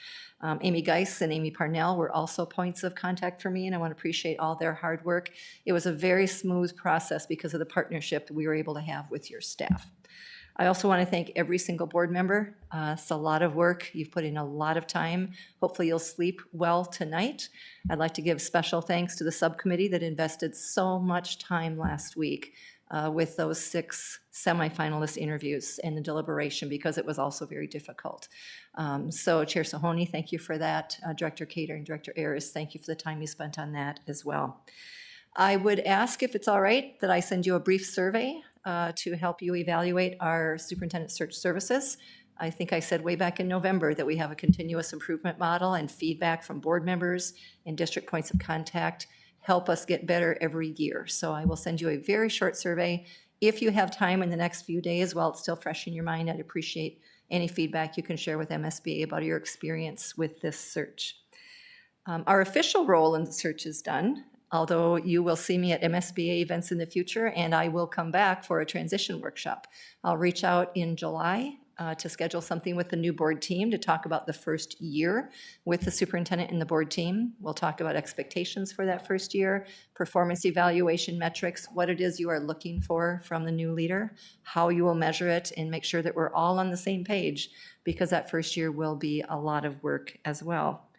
Amy Geis and Amy Parnell were also points of contact for me, and I want to appreciate all their hard work. It was a very smooth process because of the partnership that we were able to have with your staff. I also want to thank every single board member. It's a lot of work. You've put in a lot of time. Hopefully you'll sleep well tonight. I'd like to give special thanks to the subcommittee that invested so much time last week with those 6 semifinalist interviews and the deliberation, because it was also very difficult. So Chair Sohoni, thank you for that. Director Cater and Director Ayers, thank you for the time you spent on that as well. I would ask, if it's all right, that I send you a brief survey to help you evaluate our superintendent search services. I think I said way back in November that we have a continuous improvement model, and feedback from board members and district points of contact help us get better every year. So I will send you a very short survey. If you have time in the next few days while it's still fresh in your mind, I'd appreciate any feedback you can share with MSBA about your experience with this search. Our official role in the search is done, although you will see me at MSBA events in the future, and I will come back for a transition workshop. I'll reach out in July to schedule something with the new board team to talk about the first year with the superintendent and the board team. We'll talk about expectations for that first year, performance evaluation metrics, what it is you are looking for from the new leader, how you will measure it, and make sure that we're all on the same page, because that first year will be a lot of work as well.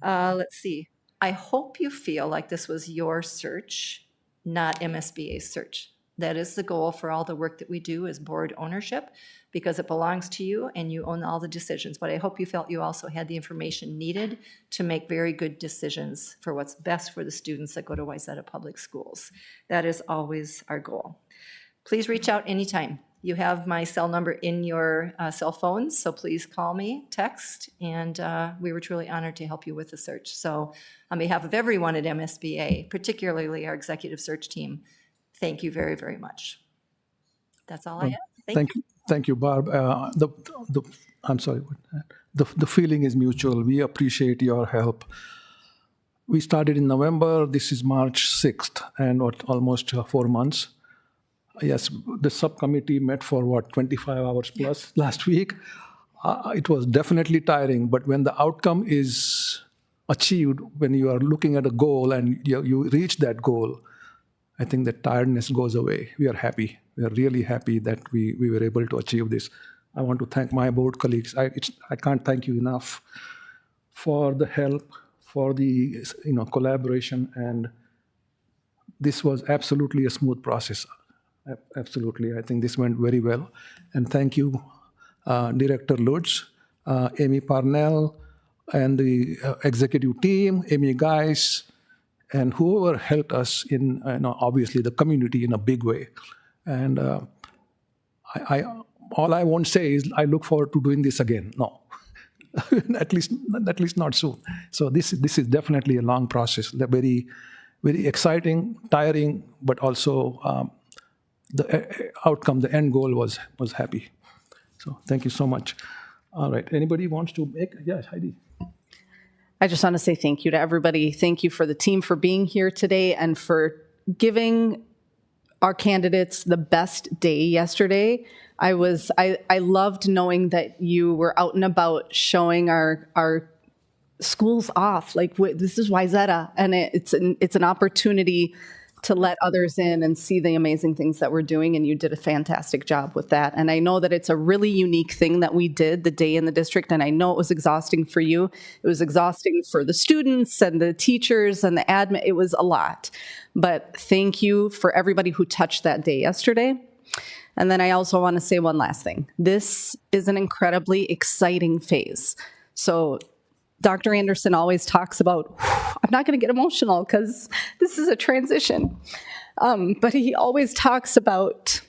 Let's see. I hope you feel like this was your search, not MSBA's search. That is the goal for all the work that we do as board ownership, because it belongs to you and you own all the decisions. But I hope you felt you also had the information needed to make very good decisions for what's best for the students that go to Wayzata Public Schools. That is always our goal. Please reach out anytime. You have my cell number in your cell phones, so please call me, text, and we were truly honored to help you with the search. So on behalf of everyone at MSBA, particularly our executive search team, thank you very, very much. That's all I have. Thank you, Barb. I'm sorry. The feeling is mutual. We appreciate your help. We started in November. This is March 6th, and almost 4 months. Yes, the subcommittee met for 25 hours plus last week. it was definitely tiring, but when the outcome is achieved, when you are looking at a goal and you reach that goal, I think the tiredness goes away. We are happy. We are really happy that we were able to achieve this. I want to thank my board colleagues. I can't thank you enough for the help, for the collaboration, and this was absolutely a smooth process. Absolutely, I think this went very well. And thank you, Director Lutz, Amy Parnell, and the executive team, Amy Geis, and whoever helped us in, obviously, the community in a big way. And all I won't say is I look forward to doing this again. No, at least not soon. So this is definitely a long process. Very, very exciting, tiring, but also the outcome, the end goal was happy. So thank you so much. All right, anybody wants to make? Yes, Heidi. I just want to say thank you to everybody. Thank you for the team for being here today and for giving our candidates the best day yesterday. I loved knowing that you were out and about showing our schools off. Like, this is Wayzata, and it's an opportunity to let others in and see the amazing things that we're doing, and you did a fantastic job with that. And I know that it's a really unique thing that we did the day in the district, and I know it was exhausting for you. It was exhausting for the students and the teachers and the admin. It was a lot. But thank you for everybody who touched that day yesterday. And then I also want to say one last thing. This is an incredibly exciting phase. So Dr. Anderson always talks about, I'm not going to get emotional because this is a transition, but he always talks about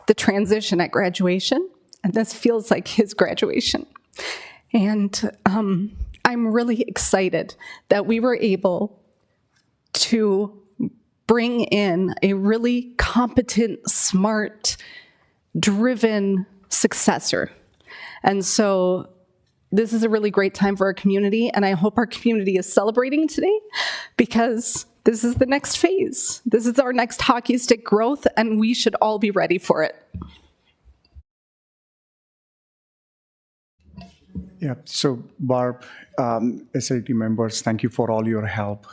the transition at graduation, and this feels like his graduation. And I'm really excited that we were able to bring in a really competent, smart, driven successor. And so this is a really great time for our community, and I hope our community is celebrating today because this is the next phase. This is our next hockey stick growth, and we should all be ready for it. Yeah, so Barb, SLT members, thank you for all your help.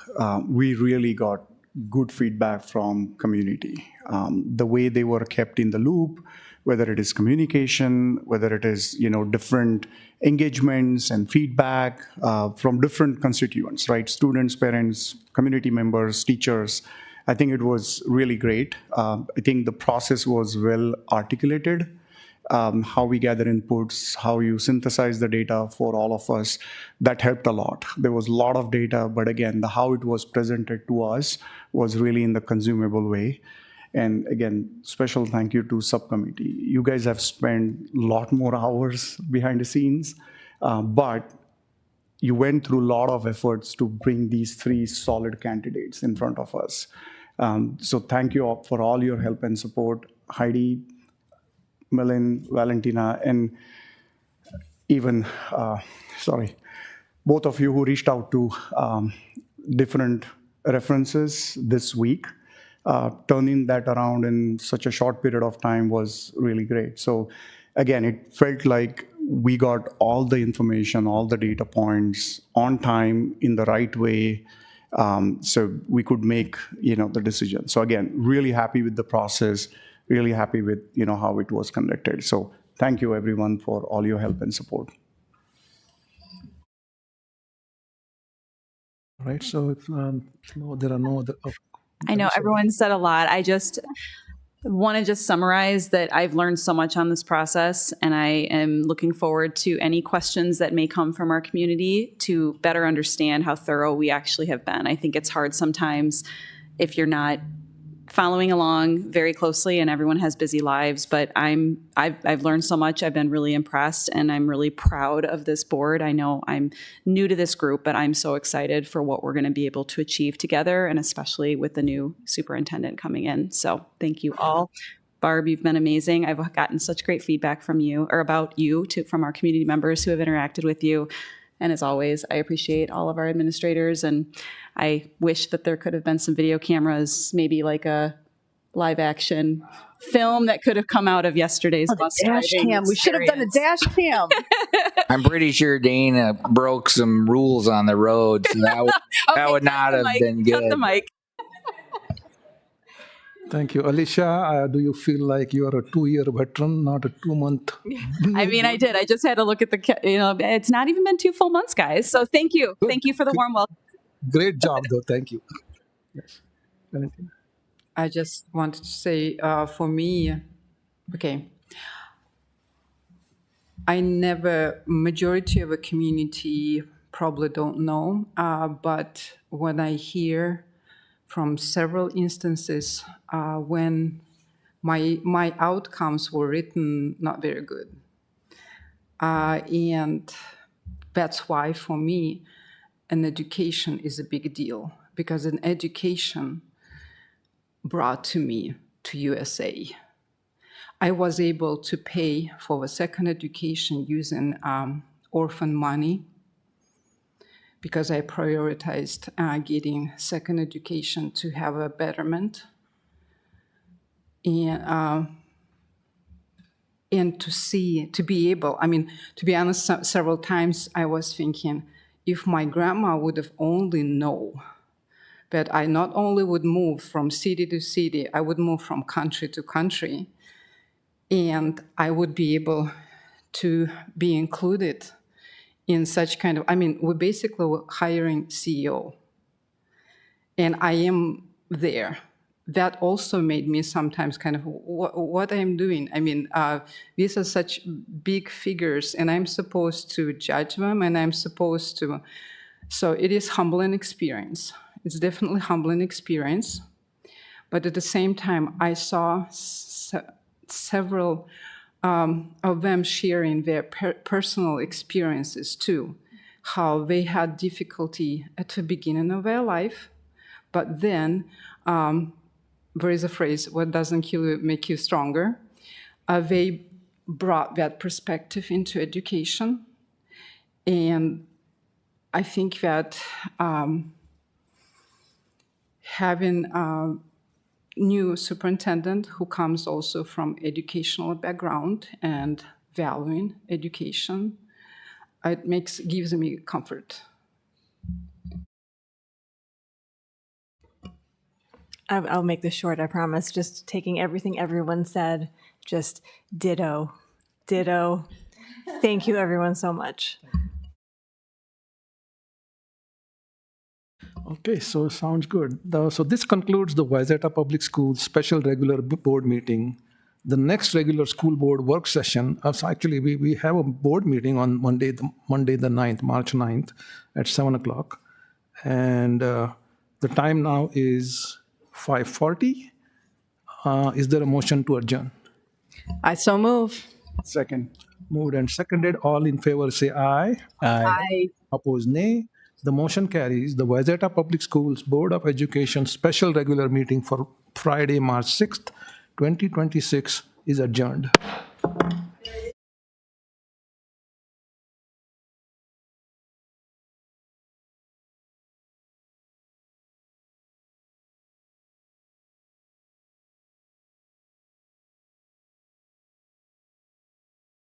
We really got good feedback from community. The way they were kept in the loop, whether it is communication, whether it is different engagements and feedback from different constituents, right? Students, parents, community members, teachers. I think it was really great. I think the process was well articulated. How we gather inputs, how you synthesize the data for all of us, that helped a lot. There was a lot of data, but again, how it was presented to us was really in the consumable way. And again, special thank you to subcommittee. You guys have spent a lot more hours behind the scenes, but you went through a lot of efforts to bring these 3 solid candidates in front of us. So thank you all for all your help and support. Heidi, Melin, Valentina, and even, both of you who reached out to different references this week. Turning that around in such a short period of time was really great. So again, it felt like we got all the information, all the data points on time in the right way, so we could make the decision. So again, really happy with the process, really happy with how it was conducted. So thank you everyone for all your help and support. All right, so if there are no other. I know everyone said a lot. I just want to summarize that I've learned so much on this process, and I am looking forward to any questions that may come from our community to better understand how thorough we actually have been. I think it's hard sometimes if you're not following along very closely and everyone has busy lives, but I've learned so much. I've been really impressed, and I'm really proud of this board. I know I'm new to this group, but I'm so excited for what we're going to be able to achieve together, and especially with the new superintendent coming in. So thank you all. Barb, you've been amazing. I've gotten such great feedback from you, or about you, from our community members who have interacted with you. And as always, I appreciate all of our administrators, and I wish that there could have been some video cameras, maybe like a live action film that could have come out of yesterday's bus Dash driving cam. We should have done a experience. dash cam. I'm pretty sure Dana broke some rules on the road, so that would Okay, not cut the have mic, been Cut the good. mic. Thank you. Alicia, do you feel like you are a 2-year veteran, not a 2-month? I mean, I did. I just had to look at it's not even been 2 full months, guys. So thank you. Thank you for the warm welcome. Great job, though. Thank you. Yes. Valentina? I just wanted to say, for me, okay, majority of a community probably don't know, but when I hear from several instances when my outcomes were written not very good. And that's why, for me, an education is a big deal, because an education brought to me to USA. I was able to pay for the second education using orphan money, because I prioritized getting second education to have a betterment. And to be able, I mean, to be honest, several times I was thinking, if my grandma would have only known that I not only would move from city to city, I would move from country to country, and I would be able to be included in such kind of, I mean, we basically were hiring CEO, and I am there. That also made me sometimes kind of, what I am doing. I mean, these are such big figures, and I'm supposed to judge them, and I'm supposed to, so it is humbling experience. It's definitely humbling experience. But at the same time, I saw several of them sharing their personal experiences too, how they had difficulty at the beginning of their life, but then there is a phrase, what doesn't kill you make you stronger. They brought that perspective into education. And I think that having a new superintendent who comes also from educational background and valuing education, it gives me comfort. I'll make this short, I promise. Just taking everything everyone said, just ditto, ditto. Thank you, everyone, so much. Okay, so sounds good. So this concludes the Wayzata Public Schools special regular board meeting. The next regular school board work session, actually we have a board meeting on Monday the 9th, March 9th at 7 o'clock. And the time now is 5:40. Is there a motion to adjourn? I so move. Second. Moved and seconded. All in favor say aye. Aye. Opposed, nay. The motion carries. The Wayzata Public Schools Board of Education special regular meeting for Friday, March 6th, 2026 is adjourned.